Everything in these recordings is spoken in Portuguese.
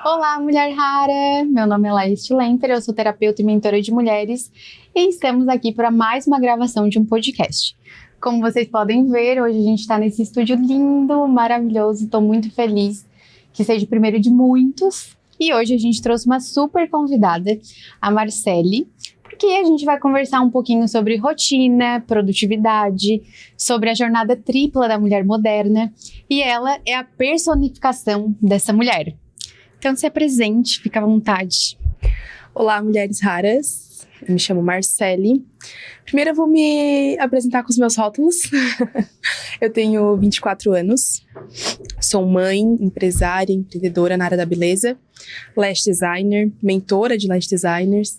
Olá, mulher rara! Meu nome é Laís Lemper, eu sou terapeuta e mentora de mulheres e estamos aqui para mais uma gravação de um podcast. Como vocês podem ver, hoje a gente está nesse estúdio lindo, maravilhoso, estou muito feliz que seja o primeiro de muitos. E hoje a gente trouxe uma super convidada, a Marcele, porque a gente vai conversar um pouquinho sobre rotina, produtividade, sobre a jornada tripla da mulher moderna, e ela é a personificação dessa mulher. Então se apresente, fica à vontade. Olá, mulheres raras. Eu me chamo Marcele. Primeiro eu vou me apresentar com os meus rótulos. Eu tenho 24 anos. Sou mãe, empresária, empreendedora na área da beleza, lash designer, mentora de lash designers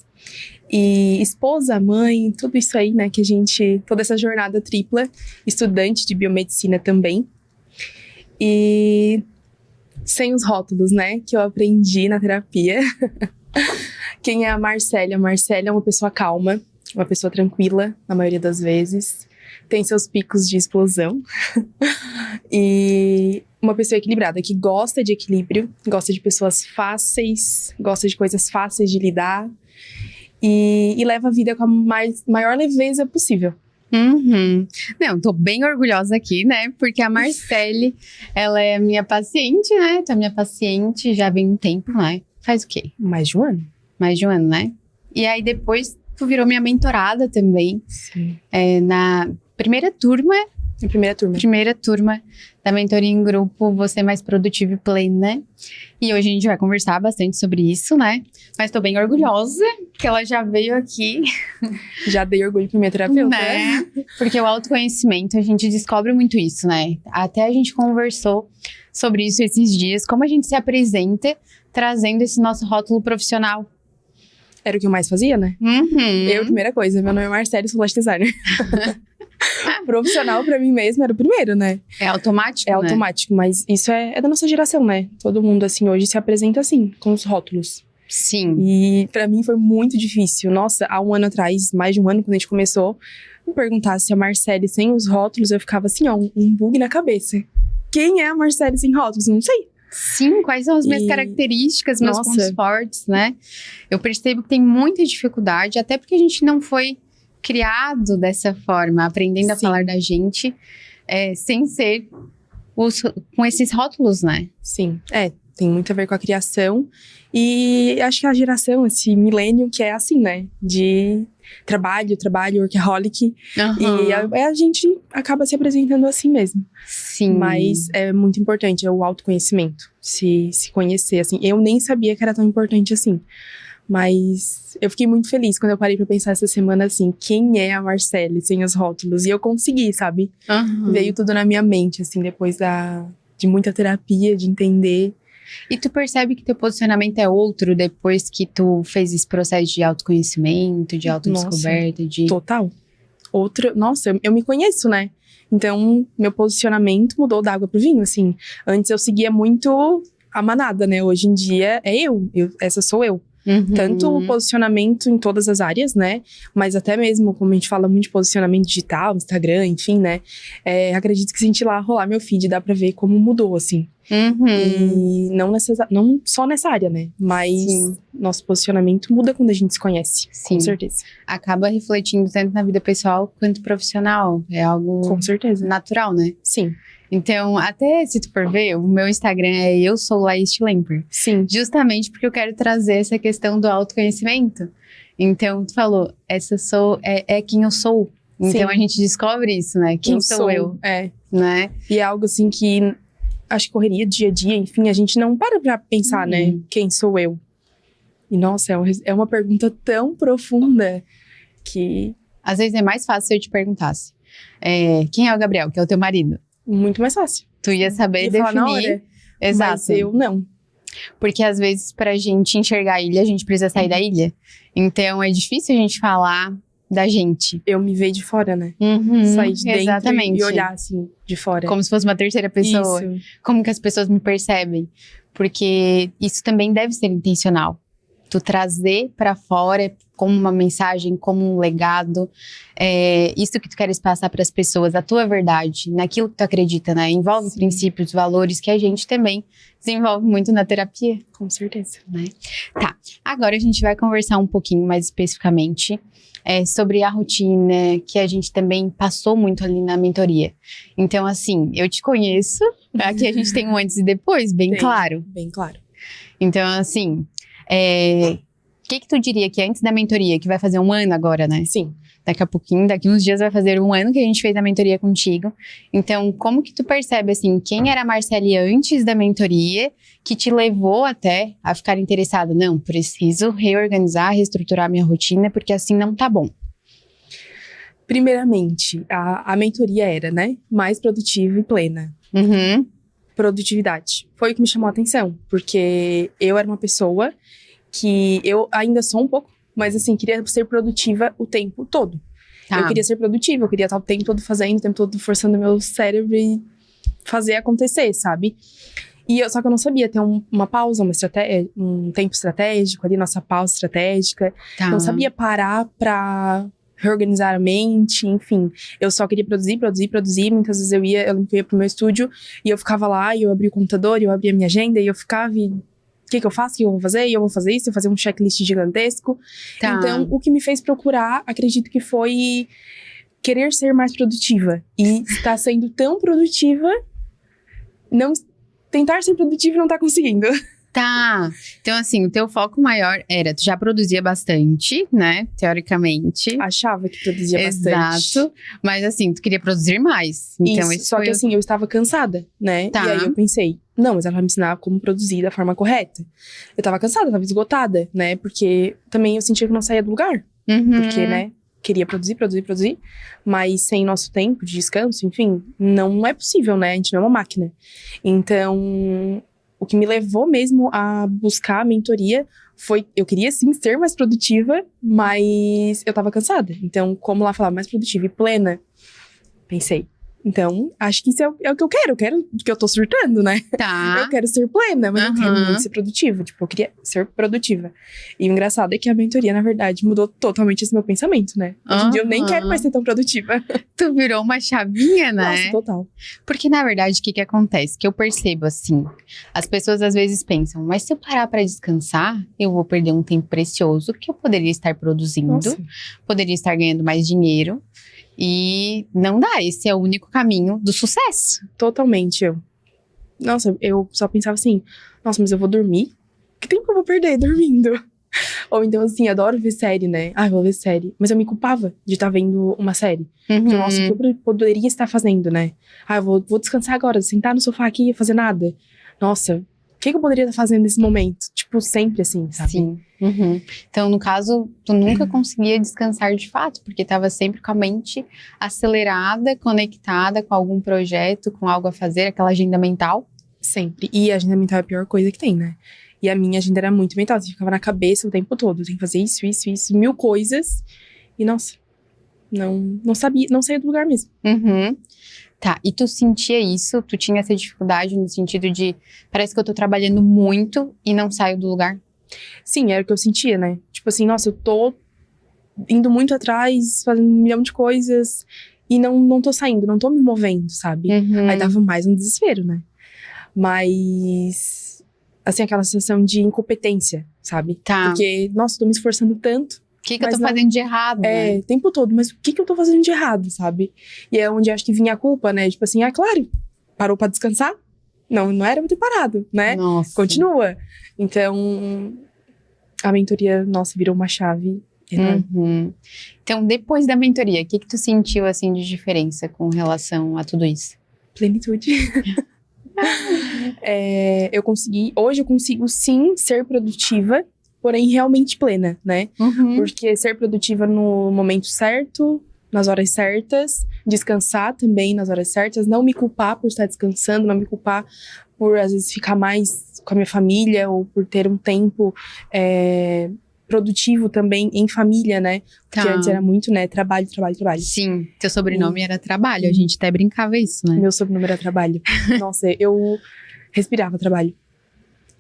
e esposa, mãe, tudo isso aí, né, que a gente, toda essa jornada tripla, estudante de biomedicina também. E sem os rótulos, né, que eu aprendi na terapia. Quem é a Marcele? A Marcele é uma pessoa calma, uma pessoa tranquila, na maioria das vezes. Tem seus picos de explosão. E uma pessoa equilibrada, que gosta de equilíbrio, gosta de pessoas fáceis, gosta de coisas fáceis de lidar. E leva a vida com a maior leveza possível. Uhum. Não, tô bem orgulhosa aqui, né? Porque a Marcele, ela é minha paciente, né? Então, minha paciente já vem um tempo, né? Faz o quê? Mais de um ano. Mais de um ano, né? E aí depois tu virou minha mentorada também. Sim. Na primeira turma. Na primeira turma. Primeira turma da mentoria em grupo Você Mais Produtiva e Plena. E hoje a gente vai conversar bastante sobre isso, né? Mas tô bem orgulhosa que ela já veio aqui. Já dei orgulho pra minha terapeuta. Né? Porque o autoconhecimento, a gente descobre muito isso, né? Até a gente conversou sobre isso esses dias. Como a gente se apresenta trazendo esse nosso rótulo profissional. Era o que eu mais fazia, né? Uhum. Eu, primeira coisa, meu nome é Marcele, sou lash designer. Profissional pra mim mesmo era o primeiro, né? É automático, É né? automático, mas isso é da nossa geração, né? Todo mundo, assim, hoje se apresenta assim, com os rótulos. Sim. E pra mim foi muito difícil. Nossa, há um ano atrás, mais de um ano, quando a gente começou, me perguntasse se a Marcele sem os rótulos, eu ficava assim, ó, um bug na cabeça. Quem é a Marcele sem rótulos? Não sei. Sim, quais são as minhas características, meus pontos fortes, né? Eu percebo que tem muita dificuldade, até porque a gente não foi criado dessa forma, aprendendo a falar da gente, sem ser com esses rótulos, né? Sim, tem muito a ver com a criação. E acho que a geração, esse milênio que é assim, né? De trabalho, workaholic. Uhum. E a gente acaba se apresentando assim mesmo. Sim. Mas é muito importante, é o autoconhecimento. Se conhecer, assim. Eu nem sabia que era tão importante assim. Mas eu fiquei muito feliz quando eu parei pra pensar essa semana, assim, quem é a Marcele sem os rótulos? E eu consegui, sabe? Uhum. Veio tudo na minha mente, assim, depois de muita terapia, de entender. E tu percebe que teu posicionamento é outro depois que tu fez esse processo de autoconhecimento, de autodescoberta, Total. Nossa, eu me conheço, né? Então, meu posicionamento mudou da água pro vinho, assim. Antes eu seguia muito a manada, né? Hoje em dia é essa sou eu. Uhum. Tanto o posicionamento em todas as áreas, né? Mas até mesmo, como a gente fala muito de posicionamento digital, Instagram, enfim, né? Acredito que se a gente lá rolar meu feed, dá pra ver como mudou, assim. Uhum. E não só nessa área, né? Mas nosso posicionamento muda quando a gente se conhece. Sim. Com certeza. Acaba refletindo tanto na vida pessoal quanto profissional. É algo com certeza natural, né? Sim. Então, até se tu for ver, o meu Instagram é Eu Sou Laís Lemper. Sim. Justamente porque eu quero trazer essa questão do autoconhecimento. Então, tu falou, essa é quem eu sou. Então, a gente descobre isso, né? Quem sou eu? Né? E é algo assim que, acho que correria, dia a dia, enfim, a gente não para pra pensar, né? Quem sou eu? E, nossa, é uma pergunta tão profunda que... Às vezes é mais fácil se eu te perguntasse. Quem é o Gabriel, que é o teu marido? Muito mais fácil. Tu ia saber definir. Falar na hora. Exato. Mas eu não. Porque às vezes pra gente enxergar a ilha, a gente precisa sair da ilha. Então é difícil a gente falar da gente. Eu me vejo de fora, né? Sair de dentro e olhar assim, de fora. Como se fosse uma terceira pessoa. Isso. Como que as pessoas me percebem. Porque isso também deve ser intencional. tu trazer para fora como uma mensagem, como um legado, isso que tu queres passar para as pessoas, a tua verdade, naquilo que tu acredita, né? Envolve princípios, valores que a gente também desenvolve muito na terapia. Com certeza. Né? Tá, agora a gente vai conversar um pouquinho mais especificamente sobre a rotina que a gente também passou muito ali na mentoria. Então, assim, eu te conheço, aqui a gente tem um antes e depois, bem claro. Bem claro. Então, assim, o que tu diria que antes da mentoria, que vai fazer 1 ano agora, né? Sim. Daqui a pouquinho, daqui uns dias vai fazer 1 ano que a gente fez a mentoria contigo. Então, como que tu percebe, assim, quem era a Marcele antes da mentoria, que te levou até a ficar interessada? Não, preciso reorganizar, reestruturar minha rotina, porque assim não tá bom. Primeiramente, a mentoria era, né, mais produtiva e plena. Uhum. Produtividade. Foi o que me chamou a atenção, porque eu era uma pessoa que eu ainda sou um pouco, mas assim, queria ser produtiva o tempo todo. Tá. Eu queria ser produtiva, eu queria estar o tempo todo fazendo, o tempo todo forçando o meu cérebro e fazer acontecer, sabe? Só que eu não sabia ter uma pausa, um tempo estratégico ali, nossa pausa estratégica. Tá. Não sabia parar pra reorganizar a mente, enfim. Eu só queria produzir. Muitas vezes eu ia pro meu estúdio e eu ficava lá, e eu abria o computador, e eu abria a minha agenda, e eu ficava o que eu faço, o que eu vou fazer, e eu vou fazer isso, eu vou fazer um checklist gigantesco. Tá. Então, o que me fez procurar, acredito que foi querer ser mais produtiva. E estar sendo tão produtiva, tentar ser produtiva e não estar conseguindo. Tá. Então, assim, o teu foco maior era, tu já produzia bastante, né, teoricamente. Achava que produzia bastante. Exato. Mas, assim, tu queria produzir mais. Então, Isso, só que assim, eu estava cansada, né? Tá. E aí eu pensei, não, mas ela vai me ensinar como produzir da forma correta. Eu tava cansada, tava esgotada, né? Porque também eu sentia que não saía do lugar. Uhum. Porque, né, queria produzir. Mas sem nosso tempo de descanso, enfim, não é possível, né? A gente não é uma máquina. Então, o que me levou mesmo a buscar a mentoria foi, eu queria sim ser mais produtiva, mas eu tava cansada. Então, como lá falar mais produtiva e plena, pensei. Então, acho que isso é o que eu quero que eu tô surtando, né? Tá. Eu quero ser plena, mas eu quero Uhum. muito ser produtiva. Tipo, eu queria ser produtiva. E o engraçado é que a mentoria, na verdade, mudou totalmente esse meu pensamento, né? Hoje em dia eu nem quero mais ser tão produtiva. Tu virou uma chavinha, né? Nossa, total. Porque, na verdade, o que acontece? Que eu percebo, assim, as pessoas às vezes pensam, mas se eu parar pra descansar, eu vou perder um tempo precioso que eu poderia estar produzindo, Nossa. poderia estar ganhando mais dinheiro. E não dá, esse é o único caminho do sucesso. Totalmente, Nossa, eu só pensava assim, nossa, mas eu vou dormir? Que tempo eu vou perder dormindo? Ou então, assim, adoro ver série, né? Ah, eu vou ver série. Mas eu me culpava de estar vendo uma série. Porque, nossa, o que eu poderia estar fazendo, né? Ah, eu vou descansar agora, sentar no sofá aqui e fazer nada. Nossa, o que eu poderia estar fazendo nesse momento? Tipo, sempre assim, sabe? Sim. Uhum. Então, no caso, tu nunca conseguia descansar de fato, porque estava sempre com a mente acelerada, conectada com algum projeto, com algo a fazer, aquela agenda mental. Sempre. E a agenda mental é a pior coisa que tem, né? E a minha agenda era muito mental, assim, ficava na cabeça o tempo todo. Tem que fazer isso, 1000 coisas. E, nossa, não sabia, não saía do lugar mesmo. Uhum. Tá, e tu sentia isso? Tu tinha essa dificuldade no sentido de, parece que eu tô trabalhando muito e não saio do lugar? Sim, era o que eu sentia, né? Tipo assim, nossa, eu tô indo muito atrás, fazendo 1 milhão de coisas e não tô saindo, não tô me movendo, sabe? Uhum. Aí dava mais um desespero, né? Mas, assim, aquela sensação de incompetência, sabe? Tá. Porque, nossa, eu tô me esforçando tanto. O que eu Mas tô não- fazendo de errado, né? O tempo todo, mas o que eu tô fazendo de errado, sabe? E é onde acho que vinha a culpa, né? Tipo assim, claro, parou pra descansar? Não era pra ter parado, né? Nossa. Continua. Então, a mentoria, nossa, virou uma chave enorme. Uhum. Então, depois da mentoria, o que tu sentiu, assim, de diferença com relação a tudo isso? Plenitude. Hoje eu consigo sim ser produtiva, porém realmente plena, né? Uhum. Porque ser produtiva no momento certo, nas horas certas, descansar também nas horas certas, não me culpar por estar descansando, não me culpar por, às vezes, ficar mais com a minha família ou por ter um tempo produtivo também em família, né? Porque Tá. antes era muito, né? Trabalho. Sim, teu sobrenome era Trabalho, a gente até brincava isso, né? Meu sobrenome era Trabalho. Nossa, eu respirava trabalho.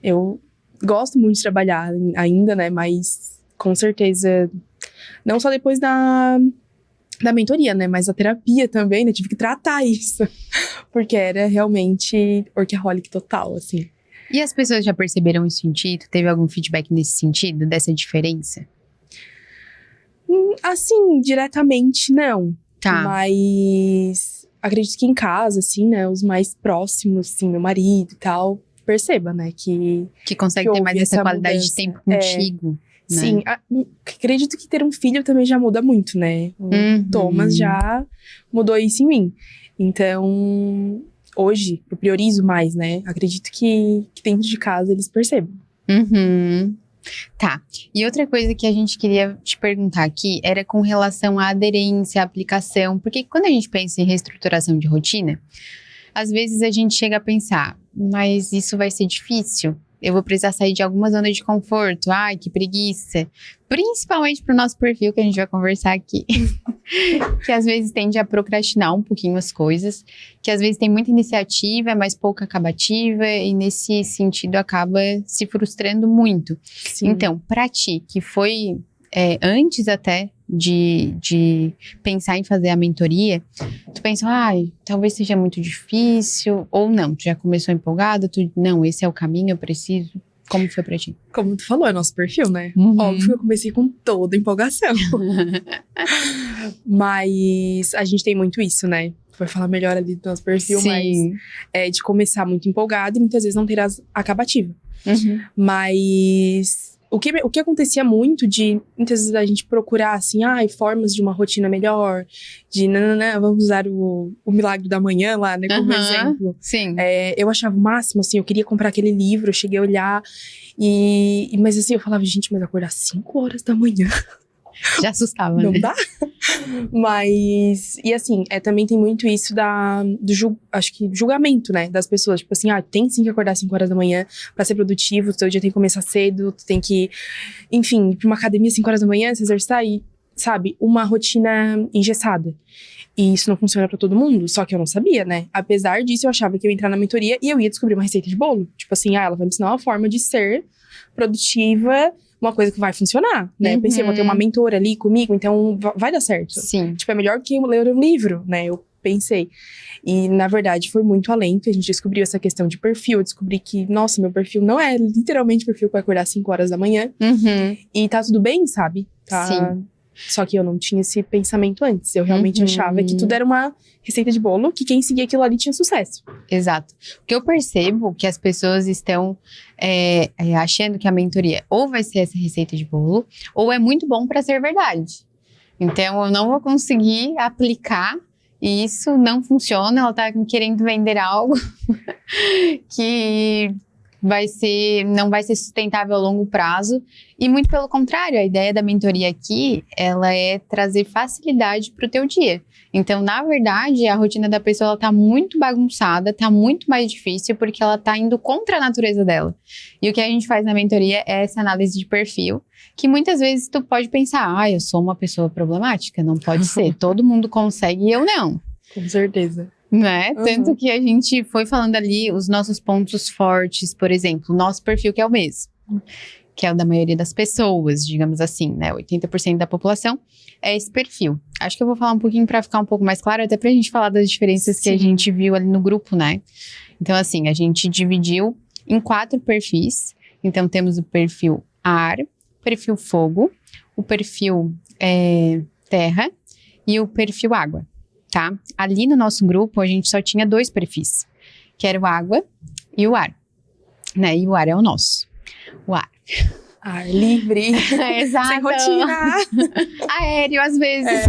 Eu gosto muito de trabalhar ainda, né? Mas com certeza, não só depois da mentoria, né? Mas a terapia também, né? Tive que tratar isso. Porque era realmente workaholic total, assim. E as pessoas já perceberam isso em ti? Tu teve algum feedback nesse sentido, dessa diferença? Assim, diretamente, não. Tá. Mas acredito que em casa, assim, né? Os mais próximos, assim, meu marido e tal, perceba, né? Que consegue ter mais houve essa qualidade mudança. de tempo contigo, né? Sim, acredito que ter um filho também já muda muito, né? O Thomas já mudou isso em mim. Então, hoje, eu priorizo mais, né? Acredito que dentro de casa eles percebam. Tá. E outra coisa que a gente queria te perguntar aqui era com relação à aderência, à aplicação. Porque quando a gente pensa em reestruturação de rotina, às vezes a gente chega a pensar, mas isso vai ser difícil? Eu vou precisar sair de alguma zona de conforto. Ai, que preguiça. Principalmente pro nosso perfil, que a gente vai conversar aqui. Que às vezes tende a procrastinar um pouquinho as coisas. Que às vezes tem muita iniciativa, mas pouca acabativa. E nesse sentido acaba se frustrando muito. Sim. Então, pra ti, que foi antes até de pensar em fazer a mentoria, tu pensou, talvez seja muito difícil, ou não, tu já começou empolgada, não, esse é o caminho, eu preciso. Como foi pra ti? Como tu falou, é nosso perfil, né? Óbvio que eu comecei com toda empolgação. Mas a gente tem muito isso, né? Vai falar melhor ali do nosso perfil, Sim. Mas de começar muito empolgado e muitas vezes não ter a acabativa. Mas o que acontecia muito de muitas vezes a gente procurar assim, formas de uma rotina melhor, de vamos usar o milagre da manhã lá, né, como exemplo. Sim. Eu achava o máximo, assim, eu queria comprar aquele livro, eu cheguei a olhar, mas assim, eu falava, gente, mas acordar 5 horas da manhã. Já assustava, Não né? dá? Mas, e assim, também tem muito isso acho que julgamento, né, das pessoas. Tipo assim, tem sim que acordar 5 horas da manhã pra ser produtivo, seu dia tem que começar cedo, tu tem que, enfim, ir pra uma academia 5 horas da manhã, se exercitar e, sabe, uma rotina engessada. E isso não funciona pra todo mundo, só que eu não sabia, né? Apesar disso, eu achava que eu ia entrar na mentoria e eu ia descobrir uma receita de bolo. Tipo assim, ela vai me ensinar uma forma de ser produtiva, uma coisa que vai funcionar, né? Eu pensei, vou ter uma mentora ali comigo, então vai dar certo. Sim. Tipo, é melhor que eu ler um livro, né? Eu pensei. E, na verdade, foi muito além, que a gente descobriu essa questão de perfil. Eu descobri que, nossa, meu perfil não é literalmente perfil pra acordar 5 horas da manhã. E tá tudo bem, sabe? Tá. Sim. Só que eu não tinha esse pensamento antes. Eu realmente achava que tudo era uma receita de bolo, que quem seguia aquilo ali tinha sucesso. Exato. Porque eu percebo que as pessoas estão achando que a mentoria ou vai ser essa receita de bolo, ou é muito bom para ser verdade. Então, eu não vou conseguir aplicar e isso não funciona. Ela tá querendo vender algo que não vai ser sustentável a longo prazo. E muito pelo contrário, a ideia da mentoria aqui, ela é trazer facilidade para o teu dia. Então, na verdade, a rotina da pessoa, ela tá muito bagunçada, tá muito mais difícil, porque ela tá indo contra a natureza dela. E o que a gente faz na mentoria é essa análise de perfil, que muitas vezes tu pode pensar, eu sou uma pessoa problemática, não pode ser, todo mundo consegue e eu não. Com certeza. Né? Tanto que a gente foi falando ali os nossos pontos fortes, por exemplo, o nosso perfil que é o mesmo, que é o da maioria das pessoas, digamos assim, né? 80% da população é esse perfil. Acho que eu vou falar um pouquinho para ficar um pouco mais claro, até pra gente falar das diferenças que a gente viu ali no grupo, né? Então, assim, a gente dividiu em 4 perfis. Então, temos o perfil ar, o perfil fogo, o perfil terra e o perfil água. Tá? Ali no nosso grupo, a gente só tinha 2 perfis, que era o água e o ar, né? E o ar é o nosso. O ar. Ar livre. Exato. Sem rotina. Aéreo, às vezes.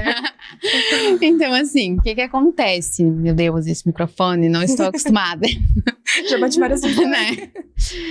Então, assim, o que acontece? Meu Deus, esse microfone, não estou acostumada. Já bati várias vezes, né?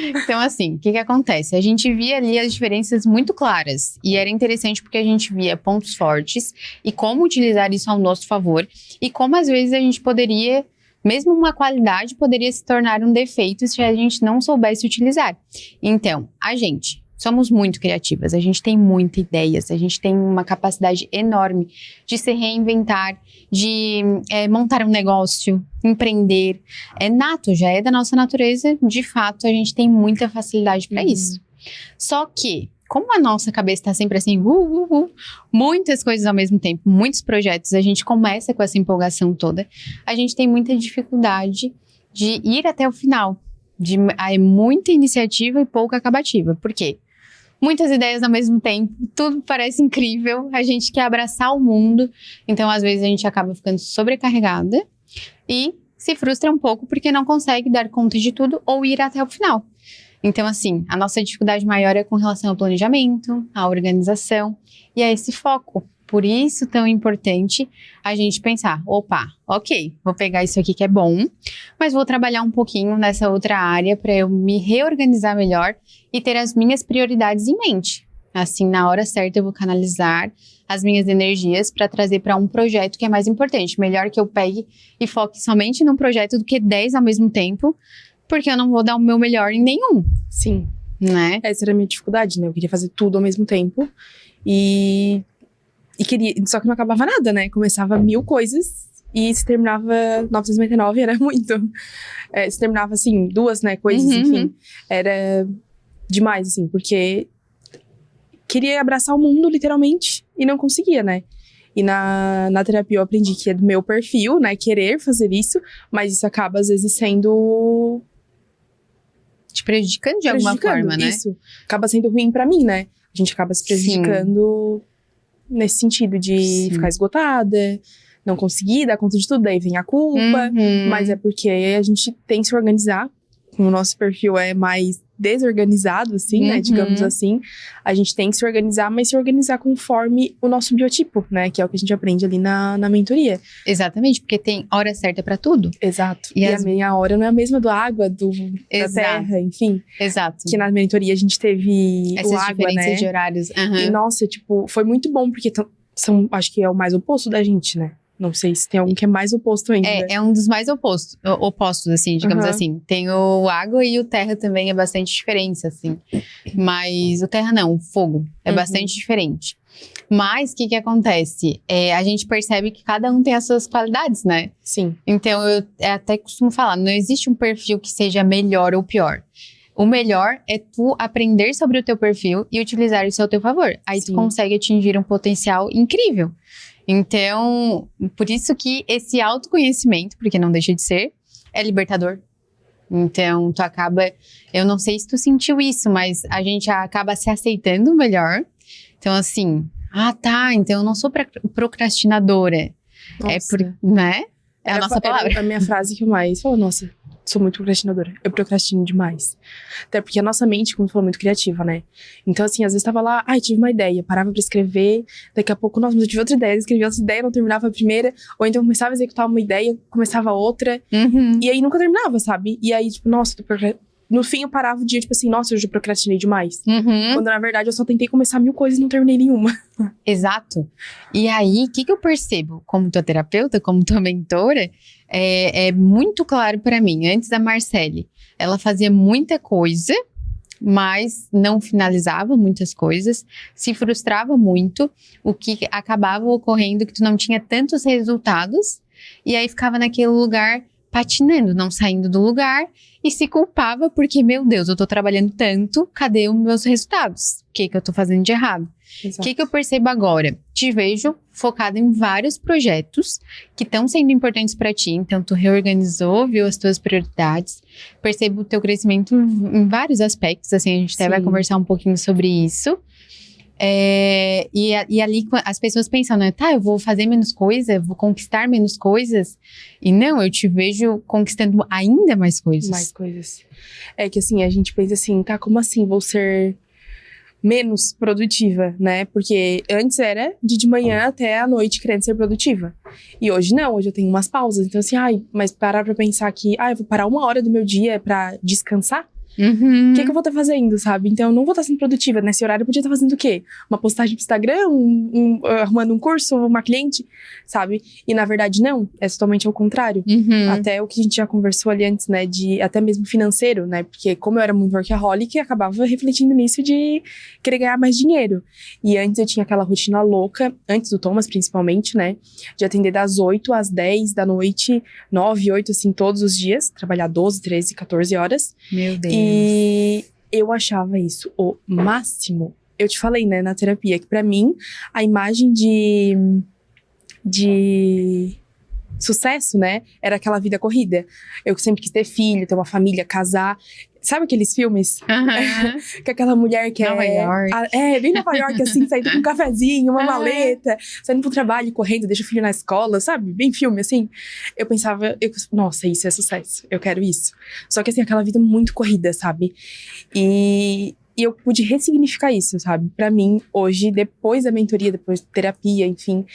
Então, assim, o que acontece? A gente via ali as diferenças muito claras. E era interessante porque a gente via pontos fortes e como utilizar isso ao nosso favor. E como, às vezes, a gente poderia, mesmo uma qualidade, poderia se tornar um defeito se a gente não soubesse utilizar. Então, a gente somos muito criativas, a gente tem muitas ideias, a gente tem uma capacidade enorme de se reinventar, de montar um negócio, empreender. É nato, já é da nossa natureza, de fato, a gente tem muita facilidade para isso. Só que, como a nossa cabeça está sempre assim, muitas coisas ao mesmo tempo, muitos projetos, a gente começa com essa empolgação toda, a gente tem muita dificuldade de ir até o final. Muita iniciativa e pouca acabativa. Por quê? Muitas ideias ao mesmo tempo, tudo parece incrível, a gente quer abraçar o mundo, então às vezes a gente acaba ficando sobrecarregada e se frustra um pouco porque não consegue dar conta de tudo ou ir até o final. Então assim, a nossa dificuldade maior é com relação ao planejamento, à organização e a esse foco. Por isso tão importante a gente pensar, opa, ok, vou pegar isso aqui que é bom, mas vou trabalhar um pouquinho nessa outra área para eu me reorganizar melhor e ter as minhas prioridades em mente. Assim, na hora certa eu vou canalizar as minhas energias para trazer para um projeto que é mais importante. Melhor que eu pegue e foque somente num projeto do que 10 ao mesmo tempo, porque eu não vou dar o meu melhor em nenhum. Sim. Né? Essa era a minha dificuldade, né? Eu queria fazer tudo ao mesmo tempo e queria, só que não acabava nada, né? Começava 1000 coisas e se terminava 999, era muito. Se terminava, assim, 2, né, coisas, enfim. Era demais, assim, porque queria abraçar o mundo, literalmente, e não conseguia, né? E na terapia eu aprendi que é do meu perfil, né, querer fazer isso, mas isso acaba, às vezes, sendo te prejudicando de alguma forma, né? Isso. Acaba sendo ruim pra mim, né? A gente acaba se prejudicando nesse sentido de ficar esgotada, não conseguir dar conta de tudo, daí vem a culpa, mas é porque a gente tem que se organizar, como o nosso perfil é mais desorganizado, assim, né, digamos assim, a gente tem que se organizar, mas se organizar conforme o nosso biotipo, né, que é o que a gente aprende ali na mentoria. Exatamente, porque tem hora certa pra tudo. Exato, e a minha hora não é a mesma do água, da terra, enfim. Exato. Que na mentoria a gente teve essas água, diferenças, né, de horários. E nossa, tipo, foi muito bom, porque acho que é o mais oposto da gente, né. Não sei se tem algum que é mais oposto ainda. É um dos mais opostos, assim, digamos assim. Tem o água e o terra também é bastante diferença, assim. Mas o terra não, o fogo é bastante diferente. Mas o que acontece? A gente percebe que cada um tem as suas qualidades, né? Sim. Então eu até costumo falar, não existe um perfil que seja melhor ou pior. O melhor é tu aprender sobre o teu perfil e utilizar isso ao teu favor. Aí tu consegue atingir um potencial incrível. Então, por isso que esse autoconhecimento, porque não deixa de ser, é libertador. Então, tu acaba... Eu não sei se tu sentiu isso, mas a gente acaba se aceitando melhor. Então, assim... então eu não sou procrastinadora. Nossa. Né? É a nossa palavra. A minha frase que eu mais falo, nossa... Sou muito procrastinadora. Eu procrastino demais. Até porque a nossa mente, como tu falou, é muito criativa, né? Então, assim, às vezes tava lá, tive uma ideia, parava pra escrever, daqui a pouco, nossa, mas eu tive outra ideia, escrevia outra ideia, não terminava a primeira, ou então começava a executar uma ideia, começava outra, e aí nunca terminava, sabe? E aí, tipo, nossa, no fim eu parava o dia, tipo assim, nossa, eu já procrastinei demais. Quando, na verdade, eu só tentei começar 1000 coisas e não terminei nenhuma. Exato. E aí, o que eu percebo como tua terapeuta, como tua mentora, é muito claro pra mim. Antes da Marcele, ela fazia muita coisa, mas não finalizava muitas coisas, se frustrava muito, o que acabava ocorrendo que tu não tinha tantos resultados, e aí ficava naquele lugar patinando, não saindo do lugar, e se culpava porque, meu Deus, eu tô trabalhando tanto, cadê os meus resultados? O que eu tô fazendo de errado? O que eu percebo agora? Te vejo focada em vários projetos que estão sendo importantes para ti, então tu reorganizou, viu as tuas prioridades, percebo o teu crescimento em vários aspectos, assim, a gente até vai conversar um pouquinho sobre isso. E ali as pessoas pensam, né? Eu vou fazer menos coisa, vou conquistar menos coisas. E não, eu te vejo conquistando ainda mais coisas. Mais coisas. É que assim, a gente pensa assim, como assim vou ser menos produtiva, né? Porque antes era de manhã até a noite querendo ser produtiva. E hoje não, hoje eu tenho umas pausas. Então assim, mas parar pra pensar que, eu vou parar 1 hora do meu dia pra descansar. Uhum. O que eu vou estar fazendo, sabe? Então, eu não vou estar sendo produtiva. Nesse horário, eu podia estar fazendo o quê? Uma postagem pro Instagram, arrumando um curso, uma cliente, sabe? E, na verdade, não. É totalmente ao contrário. Uhum. Até o que a gente já conversou ali antes, né? De até mesmo financeiro, né? Porque como eu era muito workaholic, eu acabava refletindo nisso de querer ganhar mais dinheiro. E antes eu tinha aquela rotina louca, antes do Thomas, principalmente, né? De atender das 8 às 10 da noite, 9, 8, assim, todos os dias. Trabalhar 12, 13, 14 horas. Meu Deus. E eu achava isso o máximo. Eu te falei, né, na terapia, que pra mim, a imagem de sucesso, né, era aquela vida corrida. Eu sempre quis ter filho, ter uma família, casar. Sabe aqueles filmes? Uhum. Que aquela mulher que Nova York. bem Nova York, assim, saindo com um cafezinho, uma maleta, saindo pro trabalho, correndo, deixa o filho na escola, sabe? Bem filme, assim. Eu pensava, nossa, isso é sucesso, eu quero isso. Só que, assim, aquela vida muito corrida, sabe? E eu pude ressignificar isso, sabe? Pra mim, hoje, depois da mentoria, depois da terapia, enfim,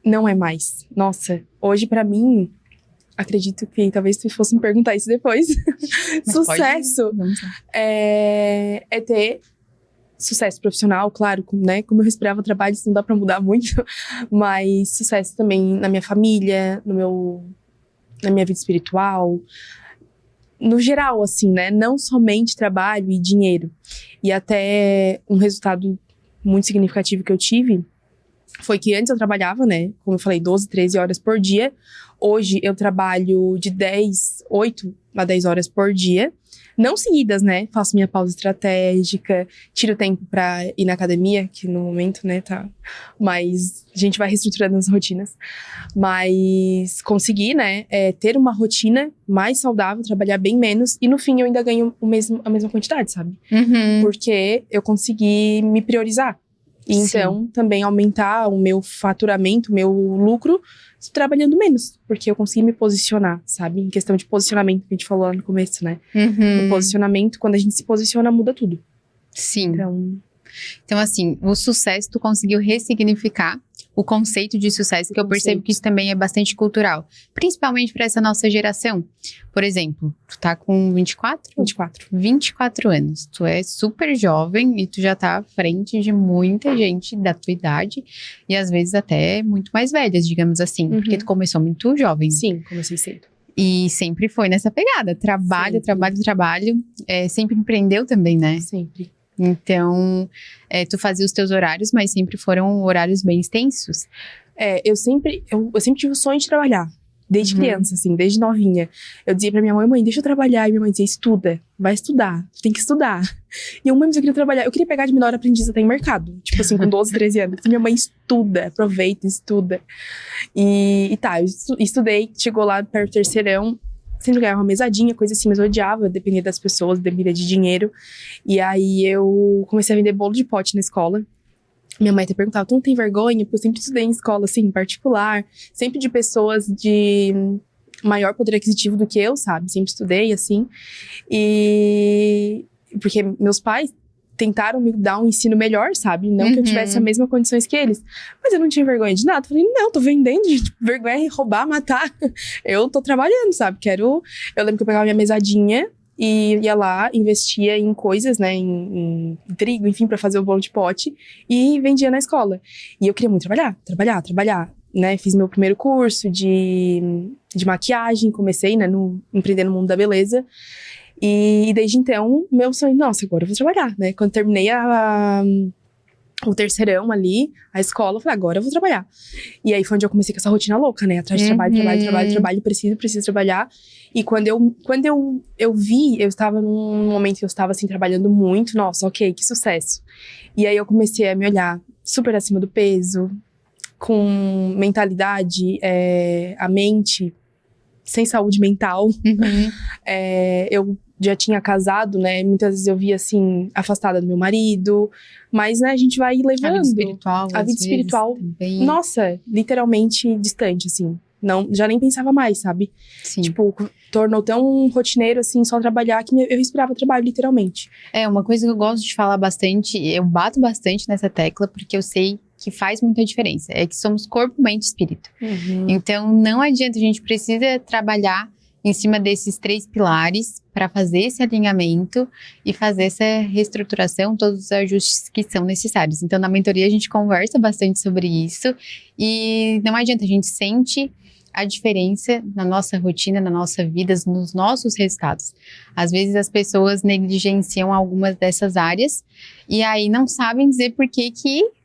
não é mais. Nossa, hoje pra mim, acredito que talvez tu fosse me perguntar isso depois. Mas Sucesso é ter sucesso profissional, claro, né? Como eu respirava trabalho, isso não dá pra mudar muito. Mas sucesso também na minha família, na minha vida espiritual. No geral, assim, né? Não somente trabalho e dinheiro. E até um resultado muito significativo que eu tive foi que antes eu trabalhava, né? Como eu falei, 12, 13 horas por dia. Hoje eu trabalho de 8 a 10 horas por dia. Não seguidas, né? Faço minha pausa estratégica, tiro tempo pra ir na academia, que no momento, né, tá. Mas a gente vai reestruturando as rotinas. Mas consegui, né, ter uma rotina mais saudável, trabalhar bem menos. E no fim eu ainda ganho a mesma quantidade, sabe? Uhum. Porque eu consegui me priorizar. E então, também aumentar o meu faturamento, o meu lucro, trabalhando menos. Porque eu consegui me posicionar, sabe? Em questão de posicionamento, que a gente falou lá no começo, né? Uhum. O posicionamento, quando a gente se posiciona, muda tudo. Sim. Então, assim, o sucesso tu conseguiu ressignificar o conceito de sucesso, que eu percebo que isso também é bastante cultural. Principalmente para essa nossa geração. Por exemplo, tu tá com 24? 24. 24 anos. Tu é super jovem e tu já tá à frente de muita gente da tua idade. E às vezes até muito mais velhas, digamos assim. Uhum. Porque tu começou muito jovem. Sim, comecei cedo. E sempre foi nessa pegada. Trabalho, Sempre. trabalho, trabalho. Sempre empreendeu também, né? Sempre. Então, tu fazia os teus horários, mas sempre foram horários bem extensos. Eu sempre tive o sonho de trabalhar. Desde criança, assim, desde novinha. Eu dizia pra minha mãe, deixa eu trabalhar. E minha mãe dizia, estuda, vai estudar, tu tem que estudar. E eu, mãe, mas eu queria trabalhar. Eu queria pegar de menor aprendiz até em mercado. Tipo assim, com 12, 13 anos. E minha mãe estuda, aproveita, estuda. E tá, eu estudei, chegou lá perto do terceirão. Sempre ganhava uma mesadinha, coisa assim, mas eu odiava depender das pessoas, depender de dinheiro. E aí eu comecei a vender bolo de pote na escola. Minha mãe até perguntava, tu não tem vergonha? Porque eu sempre estudei em escola, assim, particular. Sempre de pessoas de maior poder aquisitivo do que eu, sabe? Sempre estudei, assim. E porque meus pais tentaram me dar um ensino melhor, sabe? Não que eu tivesse as mesmas condições que eles. Mas eu não tinha vergonha de nada. Falei, não, tô vendendo, gente. Vergonha é roubar, matar. Eu tô trabalhando, sabe? Eu lembro que eu pegava minha mesadinha e ia lá, investia em coisas, né? Em trigo, enfim, pra fazer o bolo de pote. E vendia na escola. E eu queria muito trabalhar. Né? Fiz meu primeiro curso de maquiagem. Comecei, né? Empreender no mundo da beleza. E desde então, meu sonho, nossa, agora eu vou trabalhar, né? Quando terminei o terceirão ali, a escola, eu falei, agora eu vou trabalhar. E aí foi onde eu comecei com essa rotina louca, né? Atrás de trabalho, preciso trabalhar. E quando eu vi, eu estava num momento que eu estava, assim, trabalhando muito. Nossa, ok, que sucesso. E aí eu comecei a me olhar super acima do peso, com mentalidade, a mente sem saúde mental. Eu já tinha casado, né? Muitas vezes eu via, assim, afastada do meu marido. Mas, né, a gente vai levando. A vida espiritual. A vida espiritual, nossa, literalmente distante, assim. Não, já nem pensava mais, sabe? Sim. Tipo, tornou tão rotineiro, assim, só trabalhar, que eu respirava trabalho, literalmente. Uma coisa que eu gosto de falar bastante, eu bato bastante nessa tecla, porque eu sei que faz muita diferença. É que somos corpo, mente e espírito. Então, não adianta, a gente precisa trabalhar em cima desses 3 pilares para fazer esse alinhamento e fazer essa reestruturação, todos os ajustes que são necessários. Então, na mentoria, a gente conversa bastante sobre isso e não adianta, a gente sente a diferença na nossa rotina, na nossa vida, nos nossos resultados. Às vezes as pessoas negligenciam algumas dessas áreas e aí não sabem dizer por que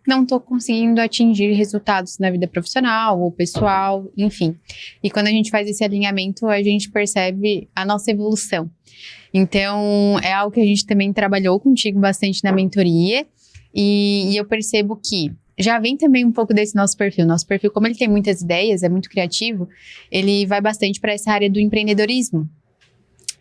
não estou conseguindo atingir resultados na vida profissional ou pessoal, enfim. E quando a gente faz esse alinhamento, a gente percebe a nossa evolução. Então, é algo que a gente também trabalhou contigo bastante na mentoria e eu percebo que já vem também um pouco desse nosso perfil. Nosso perfil, como ele tem muitas ideias, é muito criativo, ele vai bastante para essa área do empreendedorismo.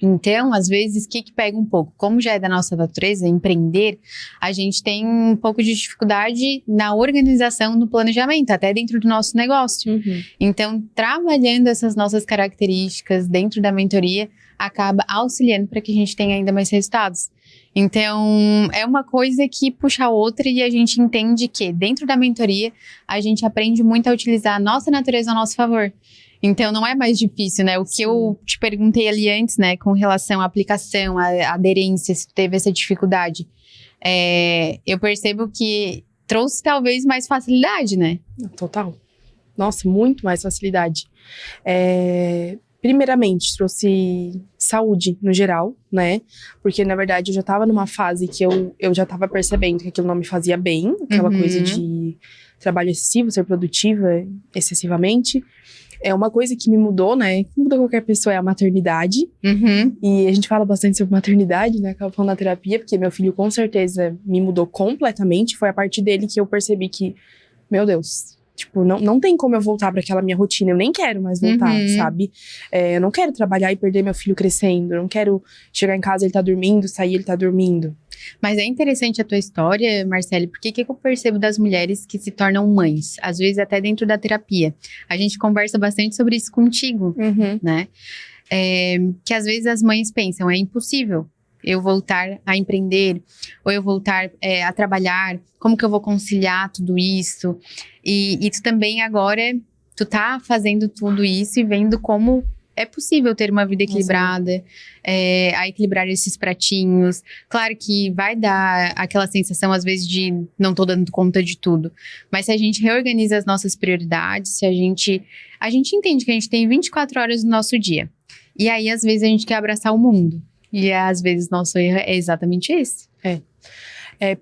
Então, às vezes, o que pega um pouco? Como já é da nossa natureza, empreender, a gente tem um pouco de dificuldade na organização, no planejamento, até dentro do nosso negócio. Uhum. Então, trabalhando essas nossas características dentro da mentoria, acaba auxiliando para que a gente tenha ainda mais resultados. Então, é uma coisa que puxa a outra e a gente entende que dentro da mentoria, a gente aprende muito a utilizar a nossa natureza ao nosso favor. Então, não é mais difícil, né? O que eu te perguntei ali antes, né? Com relação à aplicação, à aderência, se teve essa dificuldade. Eu percebo que trouxe talvez mais facilidade, né? Total. Nossa, muito mais facilidade. Primeiramente, trouxe saúde no geral, né? Porque, na verdade, eu já tava numa fase que eu já tava percebendo que aquilo não me fazia bem. Aquela coisa de trabalho excessivo, ser produtiva excessivamente. É uma coisa que me mudou, né? Que muda qualquer pessoa, é a maternidade. E a gente fala bastante sobre maternidade, né? Acaba falando na terapia, porque meu filho, com certeza, me mudou completamente. Foi a partir dele que eu percebi que, meu Deus... Tipo, não tem como eu voltar para aquela minha rotina. Eu nem quero mais voltar, sabe? Eu não quero trabalhar e perder meu filho crescendo. Eu não quero chegar em casa, ele tá dormindo, sair, ele tá dormindo. Mas é interessante a tua história, Marcele, porque o que eu percebo das mulheres que se tornam mães? Às vezes até dentro da terapia. A gente conversa bastante sobre isso contigo, né? Que às vezes as mães pensam, é impossível eu voltar a empreender, ou eu voltar a trabalhar, como que eu vou conciliar tudo isso? E tu também agora, tu tá fazendo tudo isso e vendo como é possível ter uma vida equilibrada, a equilibrar esses pratinhos. Claro que vai dar aquela sensação, às vezes, de não tô dando conta de tudo. Mas se a gente reorganiza as nossas prioridades, se a gente entende que a gente tem 24 horas no nosso dia. E aí, às vezes, a gente quer abraçar o mundo. E às vezes nosso erro é exatamente esse.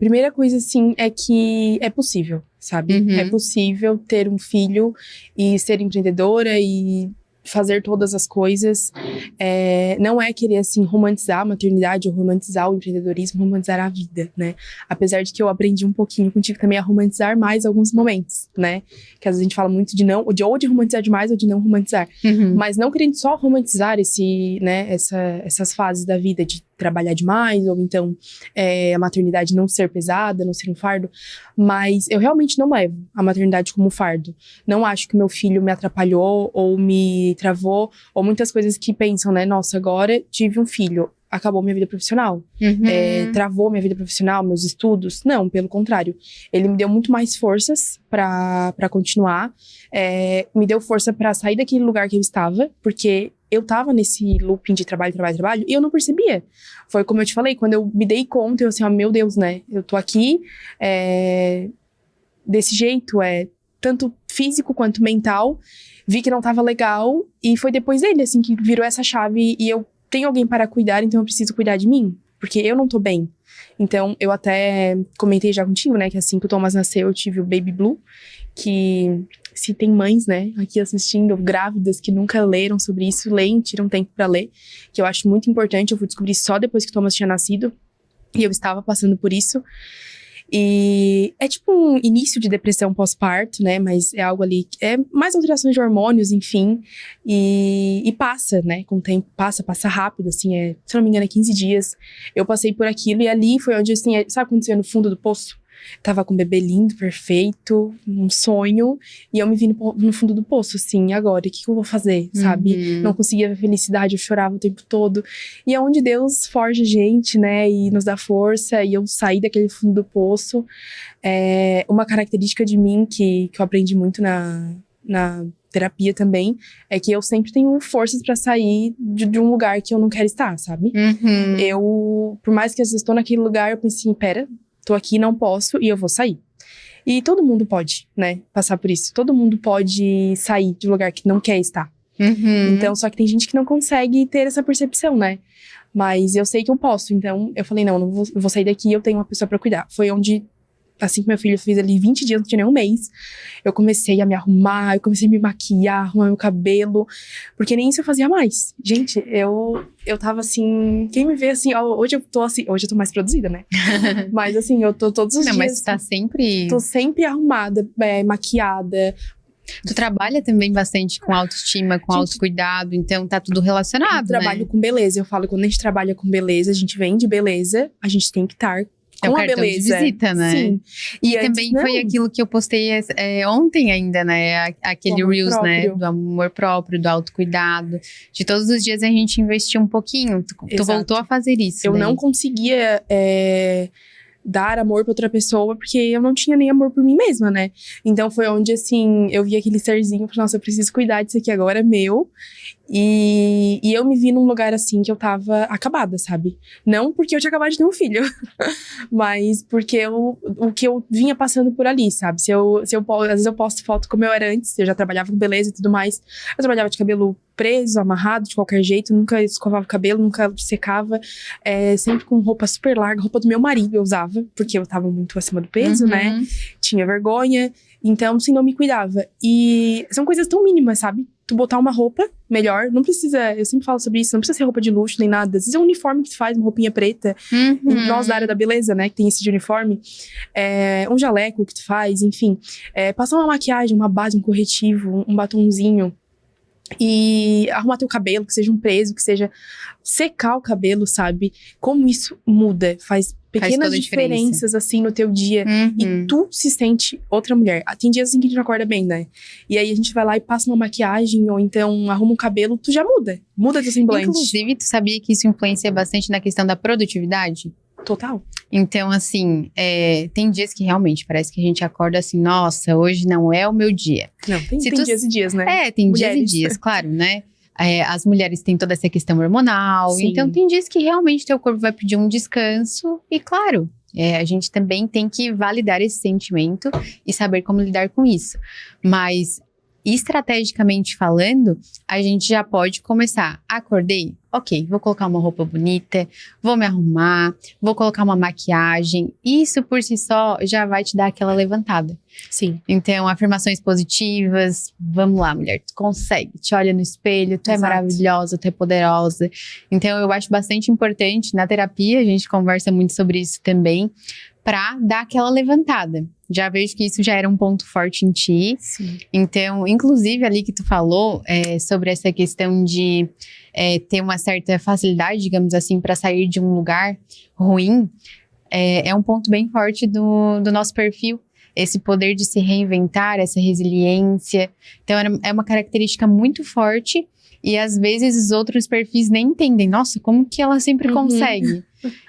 Primeira coisa, assim, é que é possível, sabe? É possível ter um filho e ser empreendedora e fazer todas as coisas. Não é querer, assim, romantizar a maternidade ou romantizar o empreendedorismo, romantizar a vida, né? Apesar de que eu aprendi um pouquinho contigo também a romantizar mais alguns momentos, né? Que às vezes a gente fala muito ou de romantizar demais ou de não romantizar. Mas não querendo só romantizar essas fases da vida de trabalhar demais, ou então a maternidade não ser pesada, não ser um fardo, mas eu realmente não levo a maternidade como fardo. Não acho que meu filho me atrapalhou, ou me travou, ou muitas coisas que pensam, né, nossa, agora tive um filho, acabou minha vida profissional, travou minha vida profissional, meus estudos. Não, pelo contrário, ele me deu muito mais forças pra continuar, me deu força pra sair daquele lugar que eu estava, porque eu tava nesse looping de trabalho, e eu não percebia. Foi como eu te falei, quando eu me dei conta, eu assim, meu Deus, né? Eu tô aqui, desse jeito, tanto físico quanto mental. Vi que não tava legal, e foi depois dele, assim, que virou essa chave, e eu tenho alguém para cuidar, então eu preciso cuidar de mim, porque eu não tô bem. Então, eu até comentei já contigo, né, que assim que o Thomas nasceu, eu tive o Baby Blue, que... Se tem mães, né, aqui assistindo, grávidas que nunca leram sobre isso, leem, tiram tempo pra ler, que eu acho muito importante. Eu fui descobrir só depois que o Thomas tinha nascido, e eu estava passando por isso. E é tipo um início de depressão pós-parto, né, mas é algo ali, mais alterações de hormônios, enfim, e passa, né, com o tempo, passa rápido, assim, se não me engano, 15 dias. Eu passei por aquilo, e ali foi onde, assim, sabe quando você ia no fundo do poço? Tava com um bebê lindo, perfeito, um sonho, e eu me vi no fundo do poço, assim, e agora? O que eu vou fazer, sabe? Não conseguia ver felicidade, eu chorava o tempo todo. E é onde Deus forja a gente, né, e nos dá força, e eu saí daquele fundo do poço. Uma característica de mim que eu aprendi muito na terapia também, é que eu sempre tenho forças pra sair de um lugar que eu não quero estar, sabe? Eu, por mais que às vezes estou naquele lugar, eu penso assim, pera, tô aqui, não posso, e eu vou sair. E todo mundo pode, né, passar por isso. Todo mundo pode sair de um lugar que não quer estar. Então, só que tem gente que não consegue ter essa percepção, né? Mas eu sei que eu posso, então eu falei, não vou sair daqui, eu tenho uma pessoa pra cuidar. Foi onde, assim que meu filho fez ali 20 dias, não tinha nem um mês, eu comecei a me arrumar, eu comecei a me maquiar, arrumar meu cabelo, porque nem isso eu fazia mais. Gente, eu tava assim, quem me vê assim, hoje eu tô mais produzida, né? Mas assim, eu tô todos os dias. Mas tá sempre... Tô sempre arrumada, maquiada. Tu trabalha também bastante com autoestima, com autocuidado, então tá tudo relacionado, Eu trabalho com beleza, eu falo, quando a gente trabalha com beleza, a gente vende beleza, a gente tem que estar com a beleza. De visita, né? Sim. E também foi aquilo que eu postei ontem ainda, né? Aquele Reels, né? Do amor próprio, do autocuidado. De todos os dias a gente investiu um pouquinho. Tu voltou a fazer isso, Eu não conseguia dar amor pra outra pessoa, porque eu não tinha nem amor por mim mesma, né? Então foi onde, assim, eu vi aquele serzinho, falei, nossa, eu preciso cuidar disso aqui agora, é meu. E eu me vi num lugar, assim, que eu tava acabada, sabe? Não porque eu tinha acabado de ter um filho, mas porque o que eu vinha passando por ali, sabe? Às vezes eu posto foto como eu era antes, eu já trabalhava com beleza e tudo mais. Eu trabalhava de cabelo preso, amarrado, de qualquer jeito, nunca escovava o cabelo, nunca secava, sempre com roupa super larga, roupa do meu marido eu usava, porque eu tava muito acima do peso, né? Tinha vergonha, então, assim, não me cuidava. E são coisas tão mínimas, sabe? Tu botar uma roupa melhor, não precisa, eu sempre falo sobre isso, não precisa ser roupa de luxo nem nada. Às vezes é um uniforme que tu faz, uma roupinha preta. Nós da área da beleza, né, que tem esse de uniforme. Um jaleco que tu faz, enfim. Passar uma maquiagem, uma base, um corretivo, um batonzinho. E arrumar teu cabelo, que seja um preso, que seja secar o cabelo, sabe? Como isso muda, faz pequenas diferenças, assim, no teu dia. E tu se sente outra mulher. Tem dias assim que a gente não acorda bem, né? E aí a gente vai lá e passa uma maquiagem, ou então arruma um cabelo, tu já muda teu semblante. Inclusive, tu sabia que isso influencia bastante na questão da produtividade? Total. Então, assim, tem dias que realmente parece que a gente acorda assim, nossa, hoje não é o meu dia. Não, tem dias e dias, né? Tem dias e dias, claro, né? As mulheres têm toda essa questão hormonal, Sim. Então tem dias que realmente teu corpo vai pedir um descanso. E claro, a gente também tem que validar esse sentimento e saber como lidar com isso. Mas, estrategicamente falando, a gente já pode começar. Acordei? Ok, vou colocar uma roupa bonita, vou me arrumar, vou colocar uma maquiagem. Isso por si só já vai te dar aquela levantada. Sim. Então, afirmações positivas. Vamos lá, mulher, tu consegue. Te olha no espelho, tu é maravilhosa, tu é poderosa. Então, eu acho bastante importante. Na terapia, a gente conversa muito sobre isso também, pra dar aquela levantada. Já vejo que isso já era um ponto forte em ti. Sim. Então, inclusive ali que tu falou sobre essa questão de ter uma certa facilidade, digamos assim, para sair de um lugar ruim, é um ponto bem forte do nosso perfil. Esse poder de se reinventar, essa resiliência. Então, é uma característica muito forte e às vezes os outros perfis nem entendem. Nossa, como que ela sempre consegue?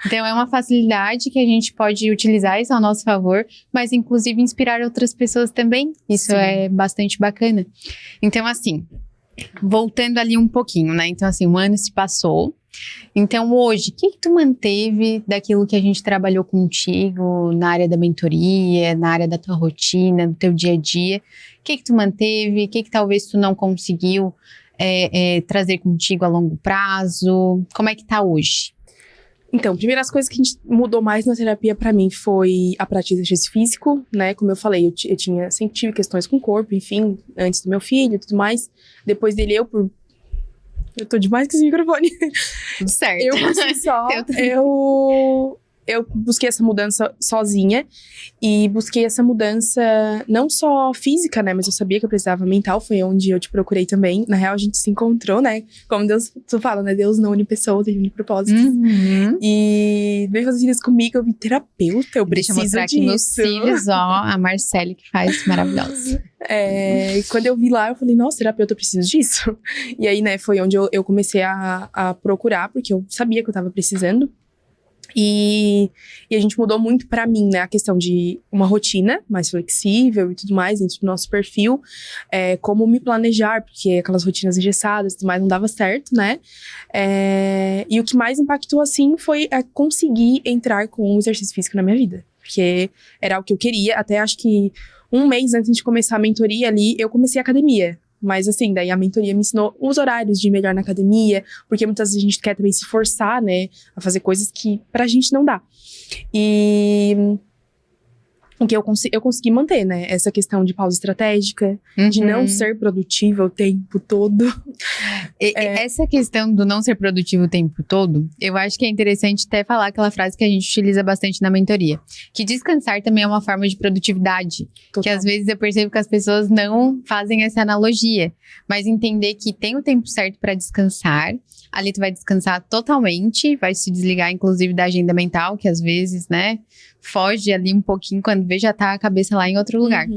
Então, é uma facilidade que a gente pode utilizar isso ao nosso favor, mas inclusive inspirar outras pessoas também. Isso é bastante bacana. Então, assim, voltando ali um pouquinho, né? Então, assim, um ano se passou. Então, hoje, o que tu manteve daquilo que a gente trabalhou contigo na área da mentoria, na área da tua rotina, do teu dia a dia? O que tu manteve? O que talvez tu não conseguiu trazer contigo a longo prazo? Como é que tá hoje? Então, primeiras coisas que a gente mudou mais na terapia pra mim foi a prática de exercício físico, né? Como eu falei, eu sempre tive questões com o corpo, enfim, antes do meu filho e tudo mais. Depois dele, eu tô demais com esse microfone. Tudo certo. Eu por si só, eu busquei essa mudança sozinha. E busquei essa mudança não só física, né? Mas eu sabia que eu precisava mental. Foi onde eu te procurei também. Na real, a gente se encontrou, né? Como tu fala, né? Deus não une pessoas, ele une propósitos. E veio fazer isso comigo. Eu vi terapeuta, eu preciso disso. Deixa eu mostrar aqui meus cílios, ó. A Marcele que faz maravilhosa. E quando eu vi lá, eu falei, nossa, terapeuta, eu preciso disso. E aí, né, foi onde eu comecei a procurar, porque eu sabia que eu tava precisando. E a gente mudou muito pra mim, né? A questão de uma rotina mais flexível e tudo mais dentro do nosso perfil. Como me planejar, porque aquelas rotinas engessadas e tudo mais não dava certo, né? E o que mais impactou, assim, foi conseguir entrar com o exercício físico na minha vida. Porque era o que eu queria. Até acho que um mês antes de começar a mentoria ali, eu comecei a academia. Mas assim, daí a mentoria me ensinou os horários de ir melhor na academia, porque muitas vezes a gente quer também se forçar, né, a fazer coisas que pra gente não dá. E o que eu consegui manter, né, essa questão de pausa estratégica, de não ser produtiva o tempo todo. Essa questão do não ser produtivo o tempo todo, eu acho que é interessante até falar aquela frase que a gente utiliza bastante na mentoria, que descansar também é uma forma de produtividade. Total. Que às vezes eu percebo que as pessoas não fazem essa analogia, mas entender que tem o tempo certo para descansar. Ali tu vai descansar totalmente, vai se desligar inclusive da agenda mental, que às vezes, né, foge ali um pouquinho, quando vê já tá a cabeça lá em outro lugar.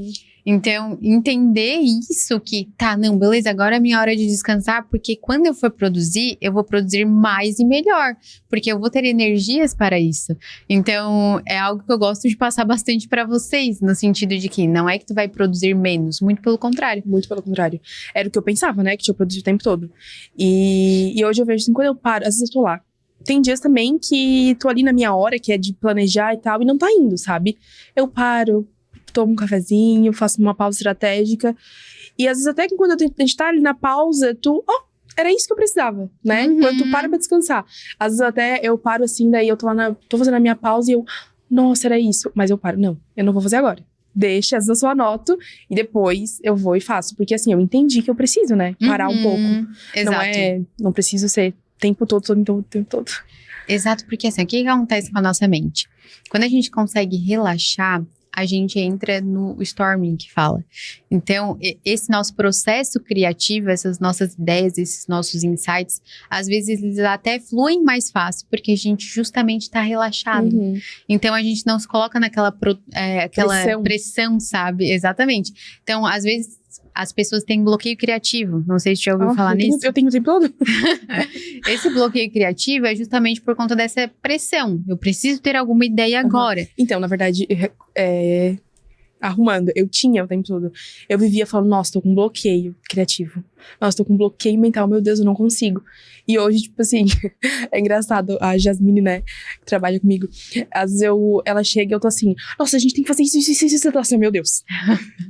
Então, entender isso que, não, beleza, agora é minha hora de descansar, porque quando eu for produzir, eu vou produzir mais e melhor, porque eu vou ter energias para isso. Então, é algo que eu gosto de passar bastante para vocês, no sentido de que não é que tu vai produzir menos, muito pelo contrário. Muito pelo contrário. Era o que eu pensava, né, que tinha produzido o tempo todo. E hoje eu vejo assim, quando eu paro, às vezes eu tô lá. Tem dias também que tô ali na minha hora, que é de planejar e tal, e não tá indo, sabe? Eu paro, tomo um cafezinho, faço uma pausa estratégica. E às vezes até que quando a gente tá ali na pausa, era isso que eu precisava, né? Quando tu para pra descansar. Às vezes até eu paro assim, daí eu tô fazendo a minha pausa e eu, nossa, era isso. Mas eu paro, não, eu não vou fazer agora. Deixa, às vezes eu só anoto e depois eu vou e faço. Porque assim, eu entendi que eu preciso, né? Parar um pouco. Exato. Não preciso ser o tempo todo. Exato, porque assim, o que acontece com a nossa mente? Quando a gente consegue relaxar, a gente entra no storming que fala. Então, esse nosso processo criativo, essas nossas ideias, esses nossos insights, às vezes eles até fluem mais fácil, porque a gente justamente está relaxado. Então, a gente não se coloca naquela aquela pressão, sabe? Exatamente. Então, às vezes, as pessoas têm bloqueio criativo. Não sei se já ouviu falar nisso. Eu tenho o tempo todo. Esse bloqueio criativo é justamente por conta dessa pressão. Eu preciso ter alguma ideia agora. Então, na verdade, arrumando, eu tinha o tempo todo. Eu vivia falando, nossa, tô com bloqueio criativo. Nossa, tô com bloqueio mental, meu Deus, eu não consigo. E hoje, tipo assim, é engraçado, a Jasmine, né, que trabalha comigo, às vezes ela chega e eu tô assim, nossa, a gente tem que fazer isso. Eu tô assim, meu Deus,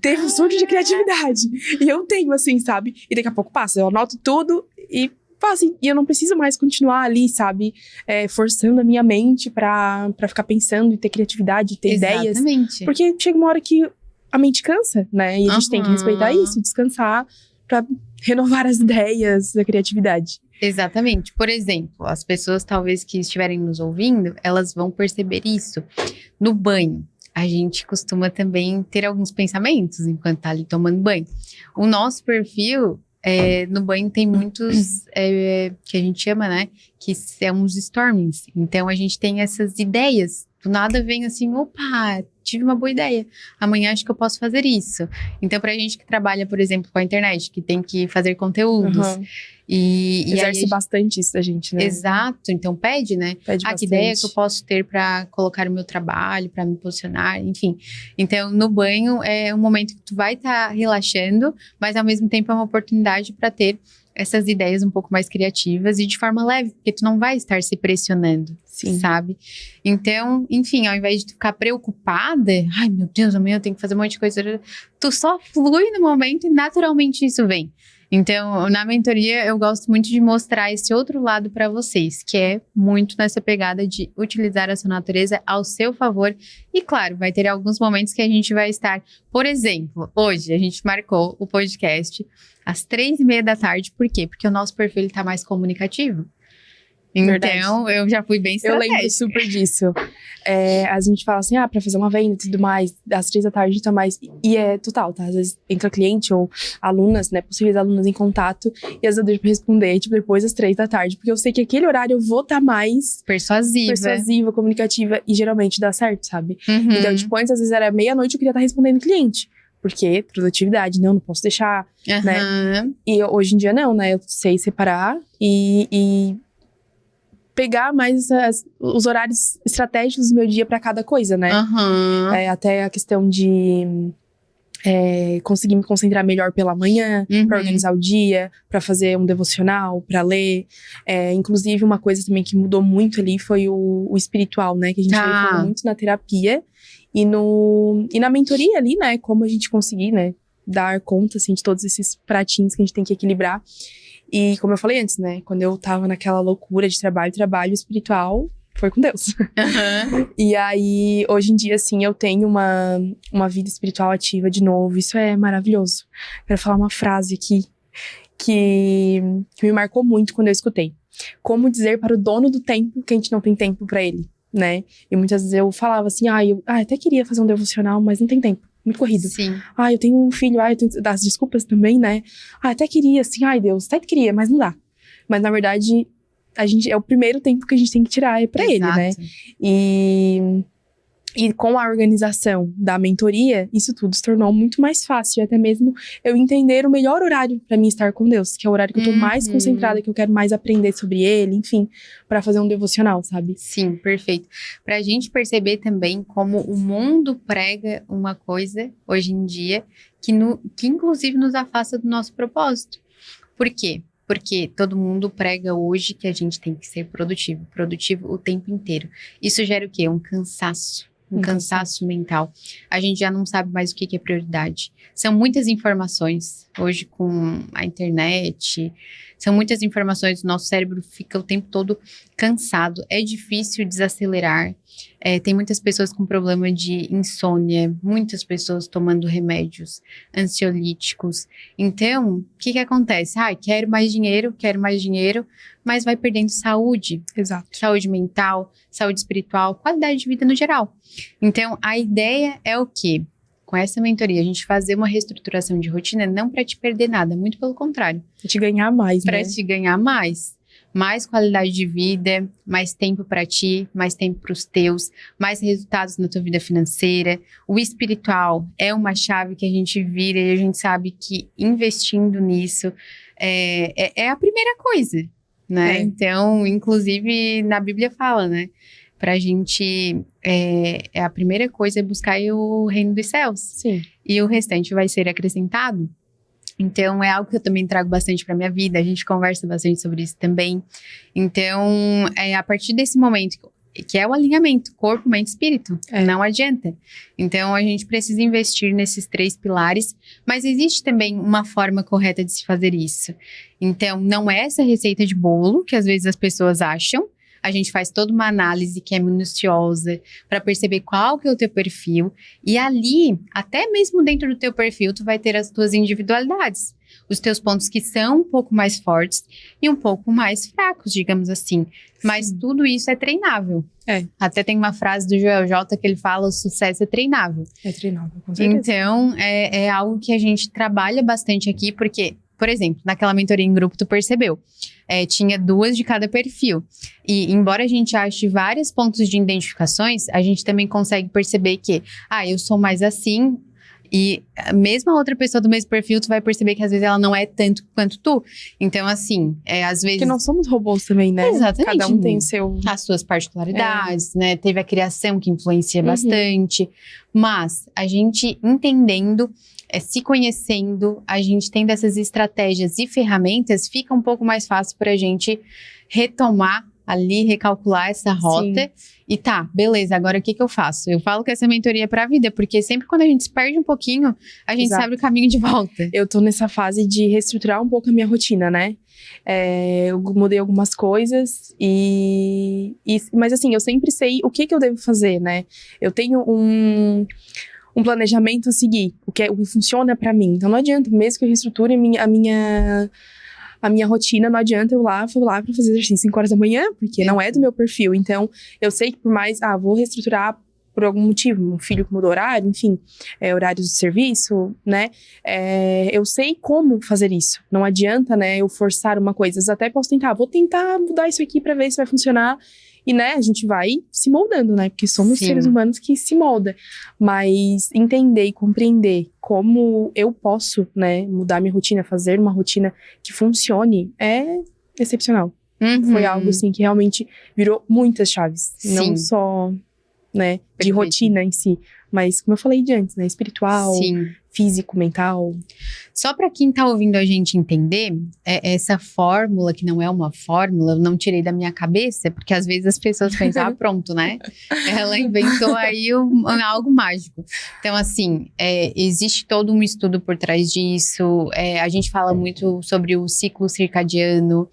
teve um surto de criatividade. E eu tenho, assim, sabe? E daqui a pouco passa, eu anoto tudo e assim, e eu não preciso mais continuar ali, sabe? Forçando a minha mente pra ficar pensando e ter criatividade, ter ideias. Exatamente. Porque chega uma hora que a mente cansa, né? E a gente tem que respeitar isso, descansar pra renovar as ideias, a criatividade. Exatamente. Por exemplo, as pessoas talvez que estiverem nos ouvindo, elas vão perceber isso. No banho, a gente costuma também ter alguns pensamentos enquanto tá ali tomando banho. O nosso perfil... no banho tem muitos que a gente chama, né, que são os stormings. Então a gente tem essas ideias, do nada vem assim, opa, tive uma boa ideia, amanhã acho que eu posso fazer isso. Então pra gente que trabalha, por exemplo, com a internet, que tem que fazer conteúdos, e exerce aí bastante isso da gente, né? Exato, então pede, né? Pede que ideia que eu posso ter para colocar o meu trabalho, para me posicionar, enfim. Então, no banho é um momento que tu vai estar relaxando, mas ao mesmo tempo é uma oportunidade para ter essas ideias um pouco mais criativas e de forma leve, porque tu não vai estar se pressionando, sabe? Então, enfim, ao invés de tu ficar preocupada, ai meu Deus, amanhã eu tenho que fazer um monte de coisa, tu só flui no momento e naturalmente isso vem. Então, na mentoria, eu gosto muito de mostrar esse outro lado para vocês, que é muito nessa pegada de utilizar a sua natureza ao seu favor. E, claro, vai ter alguns momentos que a gente vai estar... Por exemplo, hoje a gente marcou o podcast às 3:30 da tarde. Por quê? Porque o nosso perfil está mais comunicativo. Então, eu já fui bem estratégica. Eu lembro super disso. A gente fala assim, pra fazer uma venda e tudo mais, às 3 da tarde a gente tá mais... E é total, tá? Às vezes entra cliente ou alunas, né? Possíveis alunas em contato. E às vezes eu deixo pra responder, tipo, depois das 3 da tarde. Porque eu sei que aquele horário eu vou estar mais... Persuasiva, comunicativa. E geralmente dá certo, sabe? Então, tipo, antes às vezes era meia-noite eu queria estar respondendo cliente. Porque produtividade, não posso deixar, né? E hoje em dia não, né? Eu sei separar e pegar mais os horários estratégicos do meu dia pra cada coisa, né? Aham. Até a questão de conseguir me concentrar melhor pela manhã, pra organizar o dia, pra fazer um devocional, pra ler. Inclusive, uma coisa também que mudou muito ali foi o espiritual, né? Que a gente falou muito na terapia e na mentoria ali, né? Como a gente conseguir, né? Dar conta, assim, de todos esses pratinhos que a gente tem que equilibrar. E como eu falei antes, né? Quando eu tava naquela loucura de trabalho espiritual, foi com Deus. Aham. E aí, hoje em dia, assim, eu tenho uma vida espiritual ativa de novo. Isso é maravilhoso. Quero falar uma frase aqui que me marcou muito quando eu escutei. Como dizer para o dono do tempo que a gente não tem tempo pra ele, né? E muitas vezes eu falava assim, eu até queria fazer um devocional, mas não tem tempo. Muito corrido. Sim. Eu tenho um filho, eu tenho das desculpas também, né? Até queria, assim, Deus, até queria, mas não dá. Mas, na verdade, é o primeiro tempo que a gente tem que tirar pra ele, né? E com a organização da mentoria, isso tudo se tornou muito mais fácil. Até mesmo eu entender o melhor horário pra mim estar com Deus. Que é o horário que eu tô mais concentrada, que eu quero mais aprender sobre Ele, enfim. Pra fazer um devocional, sabe? Sim, perfeito. Pra gente perceber também como o mundo prega uma coisa, hoje em dia, que inclusive nos afasta do nosso propósito. Por quê? Porque todo mundo prega hoje que a gente tem que ser produtivo o tempo inteiro. Isso gera o quê? Um cansaço mental. A gente já não sabe mais o que é prioridade. São muitas informações. Hoje, com a internet, são muitas informações. O nosso cérebro fica o tempo todo cansado. É difícil desacelerar. Tem muitas pessoas com problema de insônia. Muitas pessoas tomando remédios ansiolíticos. Então, o que acontece? Quero mais dinheiro, mas vai perdendo saúde. Exato. Saúde mental, saúde espiritual, qualidade de vida no geral. Então, a ideia é o quê? Com essa mentoria, a gente fazer uma reestruturação de rotina não para te perder nada, muito pelo contrário. Pra te ganhar mais, né? Para te ganhar mais. Mais qualidade de vida, mais tempo para ti, mais tempo para os teus, mais resultados na tua vida financeira. O espiritual é uma chave que a gente vira e a gente sabe que investindo nisso é a primeira coisa, né? Então, inclusive, na Bíblia fala, né? Pra gente, a primeira coisa é buscar o reino dos céus. Sim. E o restante vai ser acrescentado. Então, é algo que eu também trago bastante pra minha vida. A gente conversa bastante sobre isso também. Então, a partir desse momento, que é o alinhamento, corpo, mente e espírito. Não adianta. Então, a gente precisa investir nesses 3 pilares. Mas existe também uma forma correta de se fazer isso. Então, não é essa receita de bolo que às vezes as pessoas acham. A gente faz toda uma análise que é minuciosa para perceber qual que é o teu perfil. E ali, até mesmo dentro do teu perfil, tu vai ter as tuas individualidades. Os teus pontos que são um pouco mais fortes e um pouco mais fracos, digamos assim. Mas tudo isso é treinável. Até tem uma frase do Joel J que ele fala: o sucesso é treinável. É treinável, com certeza. Então, é algo que a gente trabalha bastante aqui, porque, por exemplo, naquela mentoria em grupo, tu percebeu. Tinha 2 de cada perfil. E embora a gente ache vários pontos de identificações, a gente também consegue perceber que, eu sou mais assim, e mesmo a outra pessoa do mesmo perfil, tu vai perceber que às vezes ela não é tanto quanto tu. Então, assim, às vezes... Porque não somos robôs também, né? Exatamente. Cada um tem as suas particularidades, né? Teve a criação que influencia bastante. Mas a gente entendendo... se conhecendo, a gente tendo essas estratégias e ferramentas, fica um pouco mais fácil pra gente retomar ali, recalcular essa rota. Sim. E beleza, agora o que eu faço? Eu falo que essa mentoria é pra vida, porque sempre quando a gente se perde um pouquinho, a gente sabe o caminho de volta. Eu tô nessa fase de reestruturar um pouco a minha rotina, né? Eu mudei algumas coisas mas assim, eu sempre sei o que eu devo fazer, né? Eu tenho um planejamento a seguir, o que funciona pra mim. Então não adianta, mesmo que eu reestruture a minha rotina, não adianta eu vou lá pra fazer exercício 5 horas da manhã, porque não é do meu perfil. Então, eu sei que por mais, vou reestruturar por algum motivo, um filho que mudou horário, enfim, horários de serviço, né? Eu sei como fazer isso. Não adianta, né, eu forçar uma coisa. Eu até posso vou tentar mudar isso aqui pra ver se vai funcionar. E, né, a gente vai se moldando, né? Porque somos seres humanos que se moldam. Mas entender e compreender como eu posso, né, mudar minha rotina, fazer uma rotina que funcione, é excepcional. Foi algo, assim, que realmente virou muitas chaves. Sim. Não só, né, de Perfeito. rotina em si, mas, como eu falei de antes, né, espiritual, Sim. físico, mental. Só para quem tá ouvindo a gente entender, essa fórmula, que não é uma fórmula, eu não tirei da minha cabeça, porque às vezes as pessoas pensam, pronto, né? Ela inventou aí algo mágico. Então, assim, existe todo um estudo por trás disso, a gente fala muito sobre o ciclo circadiano,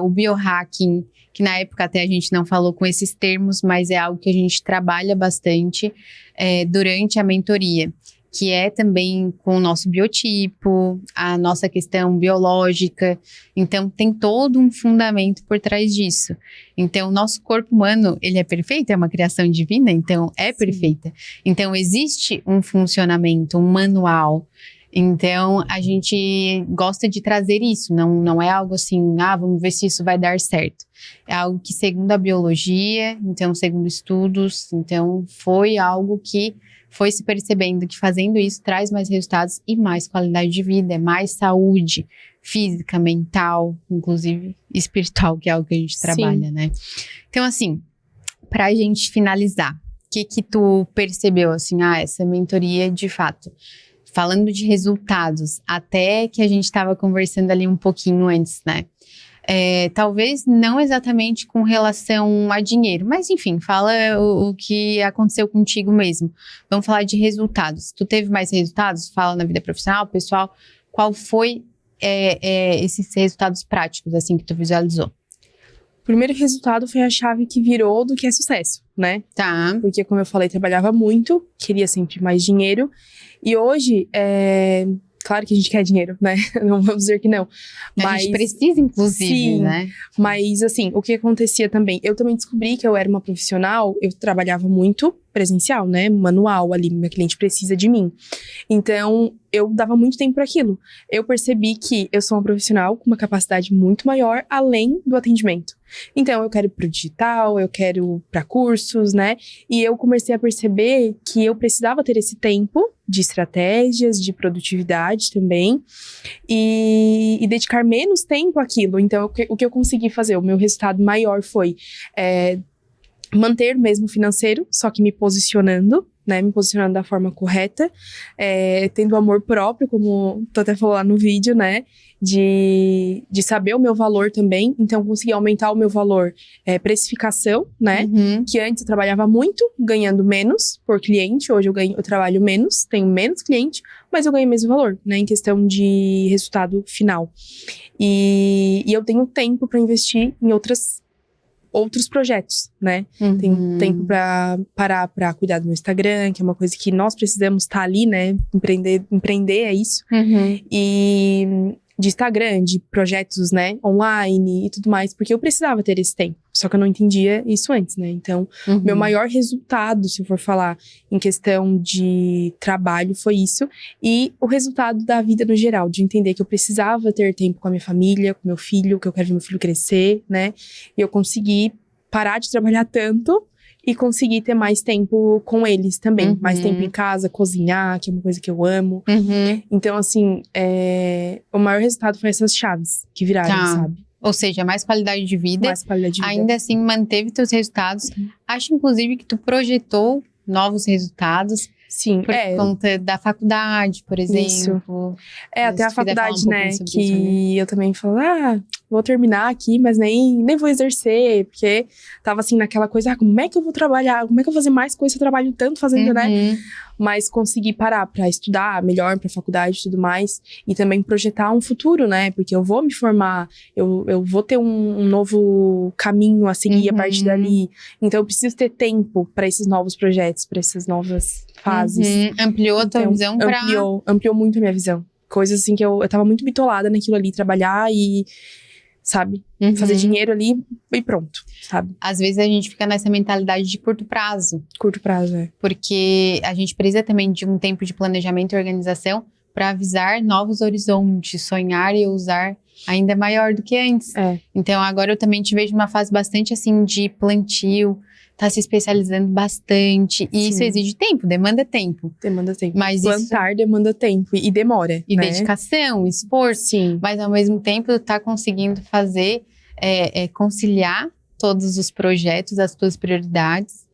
o biohacking, que na época até a gente não falou com esses termos, mas é algo que a gente trabalha bastante durante a mentoria, que é também com o nosso biotipo, a nossa questão biológica. Então, tem todo um fundamento por trás disso. Então, o nosso corpo humano, ele é perfeito, é uma criação divina, então é perfeita. Então, existe um funcionamento, um manual. Então, a gente gosta de trazer isso, não é algo assim, vamos ver se isso vai dar certo. É algo que, segundo a biologia, então, segundo estudos, então, foi algo que foi se percebendo que fazendo isso traz mais resultados e mais qualidade de vida, mais saúde física, mental, inclusive espiritual, que é algo que a gente trabalha, né? Então, assim, pra gente finalizar, o que tu percebeu, assim, essa mentoria de fato? Falando de resultados, até que a gente estava conversando ali um pouquinho antes, né? Talvez não exatamente com relação a dinheiro, mas enfim, fala o que aconteceu contigo mesmo. Vamos falar de resultados. Tu teve mais resultados? Fala na vida profissional, pessoal. Qual foi esses resultados práticos, assim, que tu visualizou? O primeiro resultado foi a chave que virou do que é sucesso, né? Tá. Porque, como eu falei, trabalhava muito, queria sempre mais dinheiro. E hoje, claro que a gente quer dinheiro, né? Não vamos dizer que não. A gente precisa, inclusive, sim, né? Mas, assim, o que acontecia também? Eu também descobri que eu era uma profissional, eu trabalhava muito presencial, né? Manual ali, minha cliente precisa de mim. Então, eu dava muito tempo para aquilo. Eu percebi que eu sou uma profissional com uma capacidade muito maior, além do atendimento. Então, eu quero ir pro digital, eu quero para cursos, né? E eu comecei a perceber que eu precisava ter esse tempo de estratégias, de produtividade também, e dedicar menos tempo àquilo. Então, o que eu consegui fazer? O meu resultado maior foi manter mesmo financeiro, só que me posicionando, né? Me posicionando da forma correta, tendo amor próprio, como tu até falou lá no vídeo, né? De saber o meu valor também. Então, consegui aumentar o meu valor, precificação, né? Uhum. Que antes eu trabalhava muito, ganhando menos por cliente. Hoje eu trabalho menos, tenho menos cliente, mas eu ganho o mesmo valor, né? Em questão de resultado final. E eu tenho tempo para investir em outros projetos, né? Uhum. Tenho tempo pra parar pra cuidar do meu Instagram, que é uma coisa que nós precisamos estar ali, né? Empreender é isso. Uhum. E de Instagram, de projetos, né? Online e tudo mais, porque eu precisava ter esse tempo. Só que eu não entendia isso antes, né? Então, meu maior resultado, se eu for falar em questão de trabalho, foi isso. E o resultado da vida no geral, de entender que eu precisava ter tempo com a minha família, com meu filho, que eu quero ver meu filho crescer, né? E eu consegui parar de trabalhar tanto e conseguir ter mais tempo com eles também. Uhum. Mais tempo em casa, cozinhar, que é uma coisa que eu amo. Uhum. Então, assim, o maior resultado foi essas chaves que viraram, Tá. sabe? Ou seja, mais qualidade de vida. Mais qualidade de vida. Ainda assim, manteve teus resultados. Acho, inclusive, que tu projetou novos resultados. Sim, Por conta da faculdade, por exemplo. Até a Se tu quiser falar faculdade, um pouquinho né? sobre Que isso, né? eu também falo, vou terminar aqui, mas nem vou exercer, porque tava assim naquela coisa, como é que eu vou trabalhar? Como é que eu vou fazer mais coisa se eu trabalho tanto fazendo, né? Mas consegui parar pra estudar melhor pra faculdade e tudo mais, e também projetar um futuro, né? Porque eu vou me formar, eu vou ter um novo caminho a seguir a partir dali. Então eu preciso ter tempo pra esses novos projetos, pra essas novas fases. Ampliou a tua visão pra... Ampliou muito a minha visão. Coisas assim que eu tava muito bitolada naquilo ali, trabalhar e, sabe, fazer dinheiro ali e pronto, sabe? Às vezes a gente fica nessa mentalidade de curto prazo. Curto prazo, Porque a gente precisa também de um tempo de planejamento e organização para avisar novos horizontes, sonhar e ousar ainda maior do que antes. Então agora eu também te vejo numa fase bastante assim de plantio, tá se especializando bastante. E isso exige tempo, demanda tempo. Demanda tempo. Mas plantar demanda tempo e demora, e né? dedicação, esforço. Sim. Mas ao mesmo tempo tá conseguindo fazer conciliar todos os projetos, as tuas prioridades.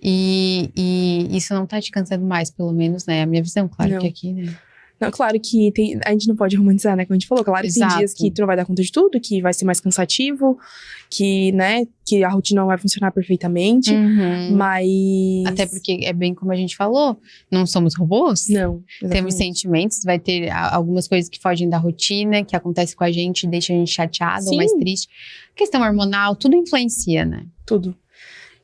E isso não tá te cansando mais, pelo menos, né? A minha visão, claro Não. que aqui, né? Não, claro que a gente não pode romantizar, né? Como a gente falou, claro que tem Exato. dias que tu não vai dar conta de tudo, que vai ser mais cansativo, que, né, que a rotina não vai funcionar perfeitamente, mas... Até porque é bem como a gente falou, não somos robôs. Não, Temos exatamente. sentimentos, vai ter algumas coisas que fogem da rotina, que acontecem com a gente, deixa a gente chateado ou Sim. mais triste. Questão hormonal, tudo influencia, né? Tudo.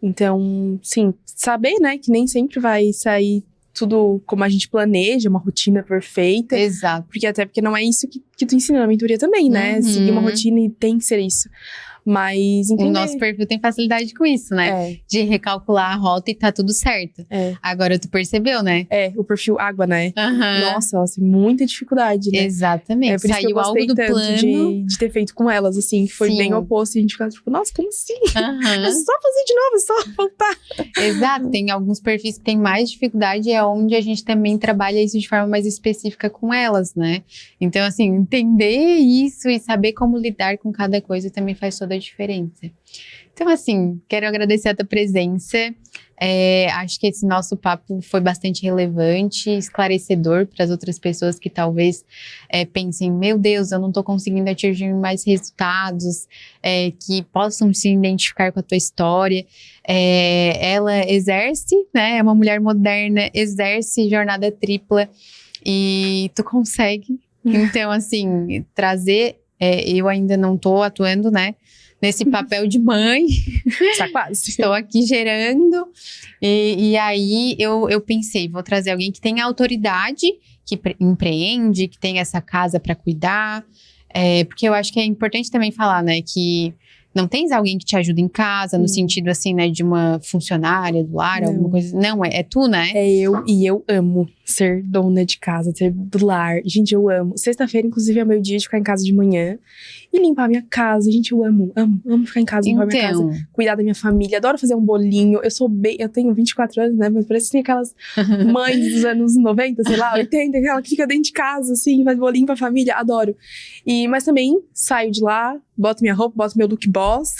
Então, sim, saber, né, que nem sempre vai sair tudo como a gente planeja, uma rotina perfeita. Exato. Porque não é isso que tu ensina na mentoria também, né? Uhum. Seguir uma rotina e tem que ser isso. Mas entender... O nosso perfil tem facilidade com isso, né? De recalcular a rota e tá tudo certo. Agora tu percebeu, né? O perfil água, né? Aham. Nossa, tem muita dificuldade, né? Exatamente. É por isso que eu Saiu algo gostei do tanto plano. de ter feito com elas, assim, que foi Sim. bem o oposto. E a gente ficava tipo, nossa, como assim? Aham. É só fazer de novo, é só voltar. Exato, tem alguns perfis que têm mais dificuldade, é onde a gente também trabalha isso de forma mais específica com elas, né? Então, assim, entender isso e saber como lidar com cada coisa também faz toda a diferença. Então, assim, quero agradecer a tua presença. Acho que esse nosso papo foi bastante relevante, esclarecedor para as outras pessoas que talvez pensem, meu Deus, eu não estou conseguindo atingir mais resultados, que possam se identificar com a tua história. Ela exerce, né? É uma mulher moderna, exerce jornada tripla e tu consegue. Então, assim, trazer... eu ainda não estou atuando, né? Nesse papel de mãe. Tá quase. Estou aqui gerando. E aí eu pensei, vou trazer alguém que tenha autoridade, que empreende, que tenha essa casa para cuidar. Porque eu acho que é importante também falar, né, que não tens alguém que te ajuda em casa, no sentido assim, né, de uma funcionária do lar, alguma coisa. Não, é tu, né? E eu amo ser dona de casa, ser do lar. Gente, eu amo. Sexta-feira, inclusive, é meu dia de ficar em casa de manhã e limpar a minha casa. Gente, eu amo ficar em casa, limpar a minha casa, cuidar da minha família. Adoro fazer um bolinho. Eu tenho 24 anos, né? Mas parece que tem aquelas mães dos anos 90, sei lá, 80, aquela que fica dentro de casa, assim, faz bolinho pra família. Adoro. Mas também saio de lá, boto minha roupa, boto meu look boss,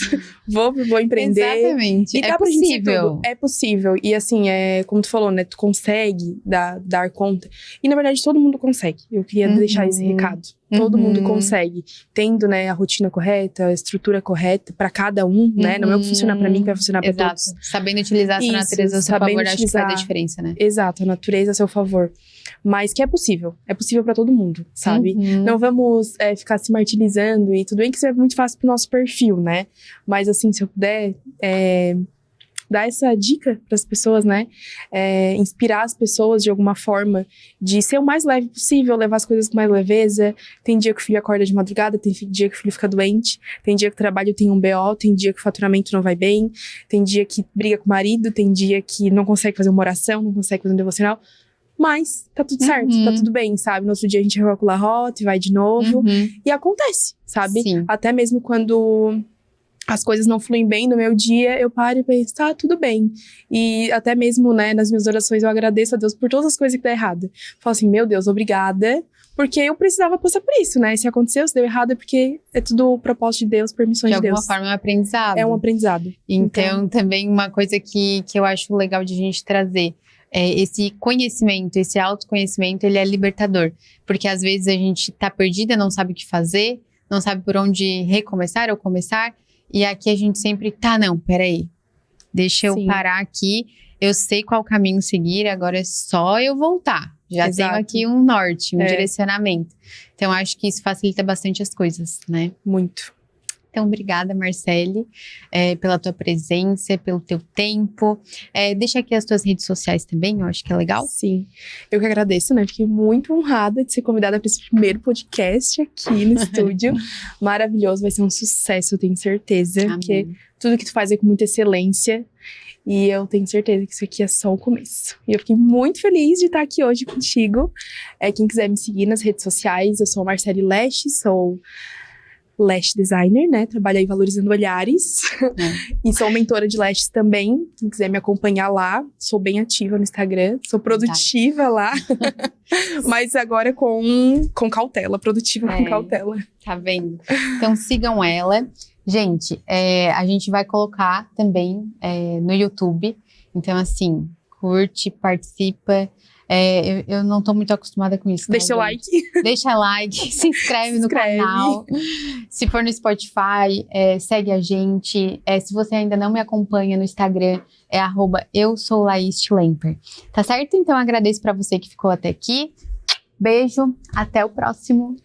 vou empreender. Exatamente. E dá pra gente ser tudo. É possível. E assim, como tu falou, né? Tu consegue dar conta. E na verdade, todo mundo consegue. Eu queria deixar esse recado. Todo mundo consegue. Tendo, né, a rotina correta, a estrutura correta pra cada um, né? Não é o que funciona pra mim, que vai funcionar pra todos. Sabendo utilizar essa natureza a seu favor, acho que faz a diferença, né? Exato, a natureza a seu favor. Mas que é possível pra todo mundo, sabe? Não vamos ficar se martirizando e tudo bem que isso é muito fácil pro nosso perfil, né? Mas assim, se eu puder dar essa dica para as pessoas, né? Inspirar as pessoas de alguma forma, de ser o mais leve possível, levar as coisas com mais leveza. Tem dia que o filho acorda de madrugada, tem dia que o filho fica doente, tem dia que o trabalho tem um BO, tem dia que o faturamento não vai bem, tem dia que briga com o marido, tem dia que não consegue fazer uma oração, não consegue fazer um devocional. Mas tá tudo certo, tá tudo bem, sabe? No outro dia a gente recalcula a rota e vai de novo. E acontece, sabe? Sim. Até mesmo quando as coisas não fluem bem no meu dia, eu paro e penso, tá, tudo bem. E até mesmo, né, nas minhas orações eu agradeço a Deus por todas as coisas que dão errado. Falo assim, meu Deus, obrigada, porque eu precisava passar por isso, né? Se aconteceu, se deu errado, é porque é tudo propósito de Deus, permissões de Deus. De alguma forma é um aprendizado. É um aprendizado. Então, também uma coisa que eu acho legal de a gente trazer, esse conhecimento, esse autoconhecimento, ele é libertador. Porque às vezes a gente tá perdida, não sabe o que fazer, não sabe por onde recomeçar ou começar. E aqui a gente sempre, não, peraí, deixa eu parar aqui, eu sei qual caminho seguir, agora é só eu voltar. Já tenho aqui um norte, um direcionamento. Então, acho que isso facilita bastante as coisas, né? Muito. Então, obrigada, Marcele, pela tua presença, pelo teu tempo. Deixa aqui as tuas redes sociais também, eu acho que é legal. Sim, eu que agradeço, né? Fiquei muito honrada de ser convidada para esse primeiro podcast aqui no estúdio. Maravilhoso, vai ser um sucesso, eu tenho certeza. Amém. Porque tudo que tu faz é com muita excelência. E eu tenho certeza que isso aqui é só o começo. E eu fiquei muito feliz de estar aqui hoje contigo. Quem quiser me seguir nas redes sociais, eu sou Marcele Lesch, sou Lash Designer, né? Trabalho aí valorizando olhares. E sou mentora de lashes também. Quem quiser me acompanhar lá, sou bem ativa no Instagram. Sou produtiva lá. Mas agora com cautela. Produtiva com cautela. Tá vendo? Então sigam ela. Gente, a gente vai colocar também no YouTube. Então, assim, curte, participa. Eu não tô muito acostumada com isso. Deixa o like. Deixa like, se inscreve no canal. Se for no Spotify, segue a gente. Se você ainda não me acompanha no Instagram, @eusoulaístlemper. Tá certo? Então, agradeço pra você que ficou até aqui. Beijo, até o próximo.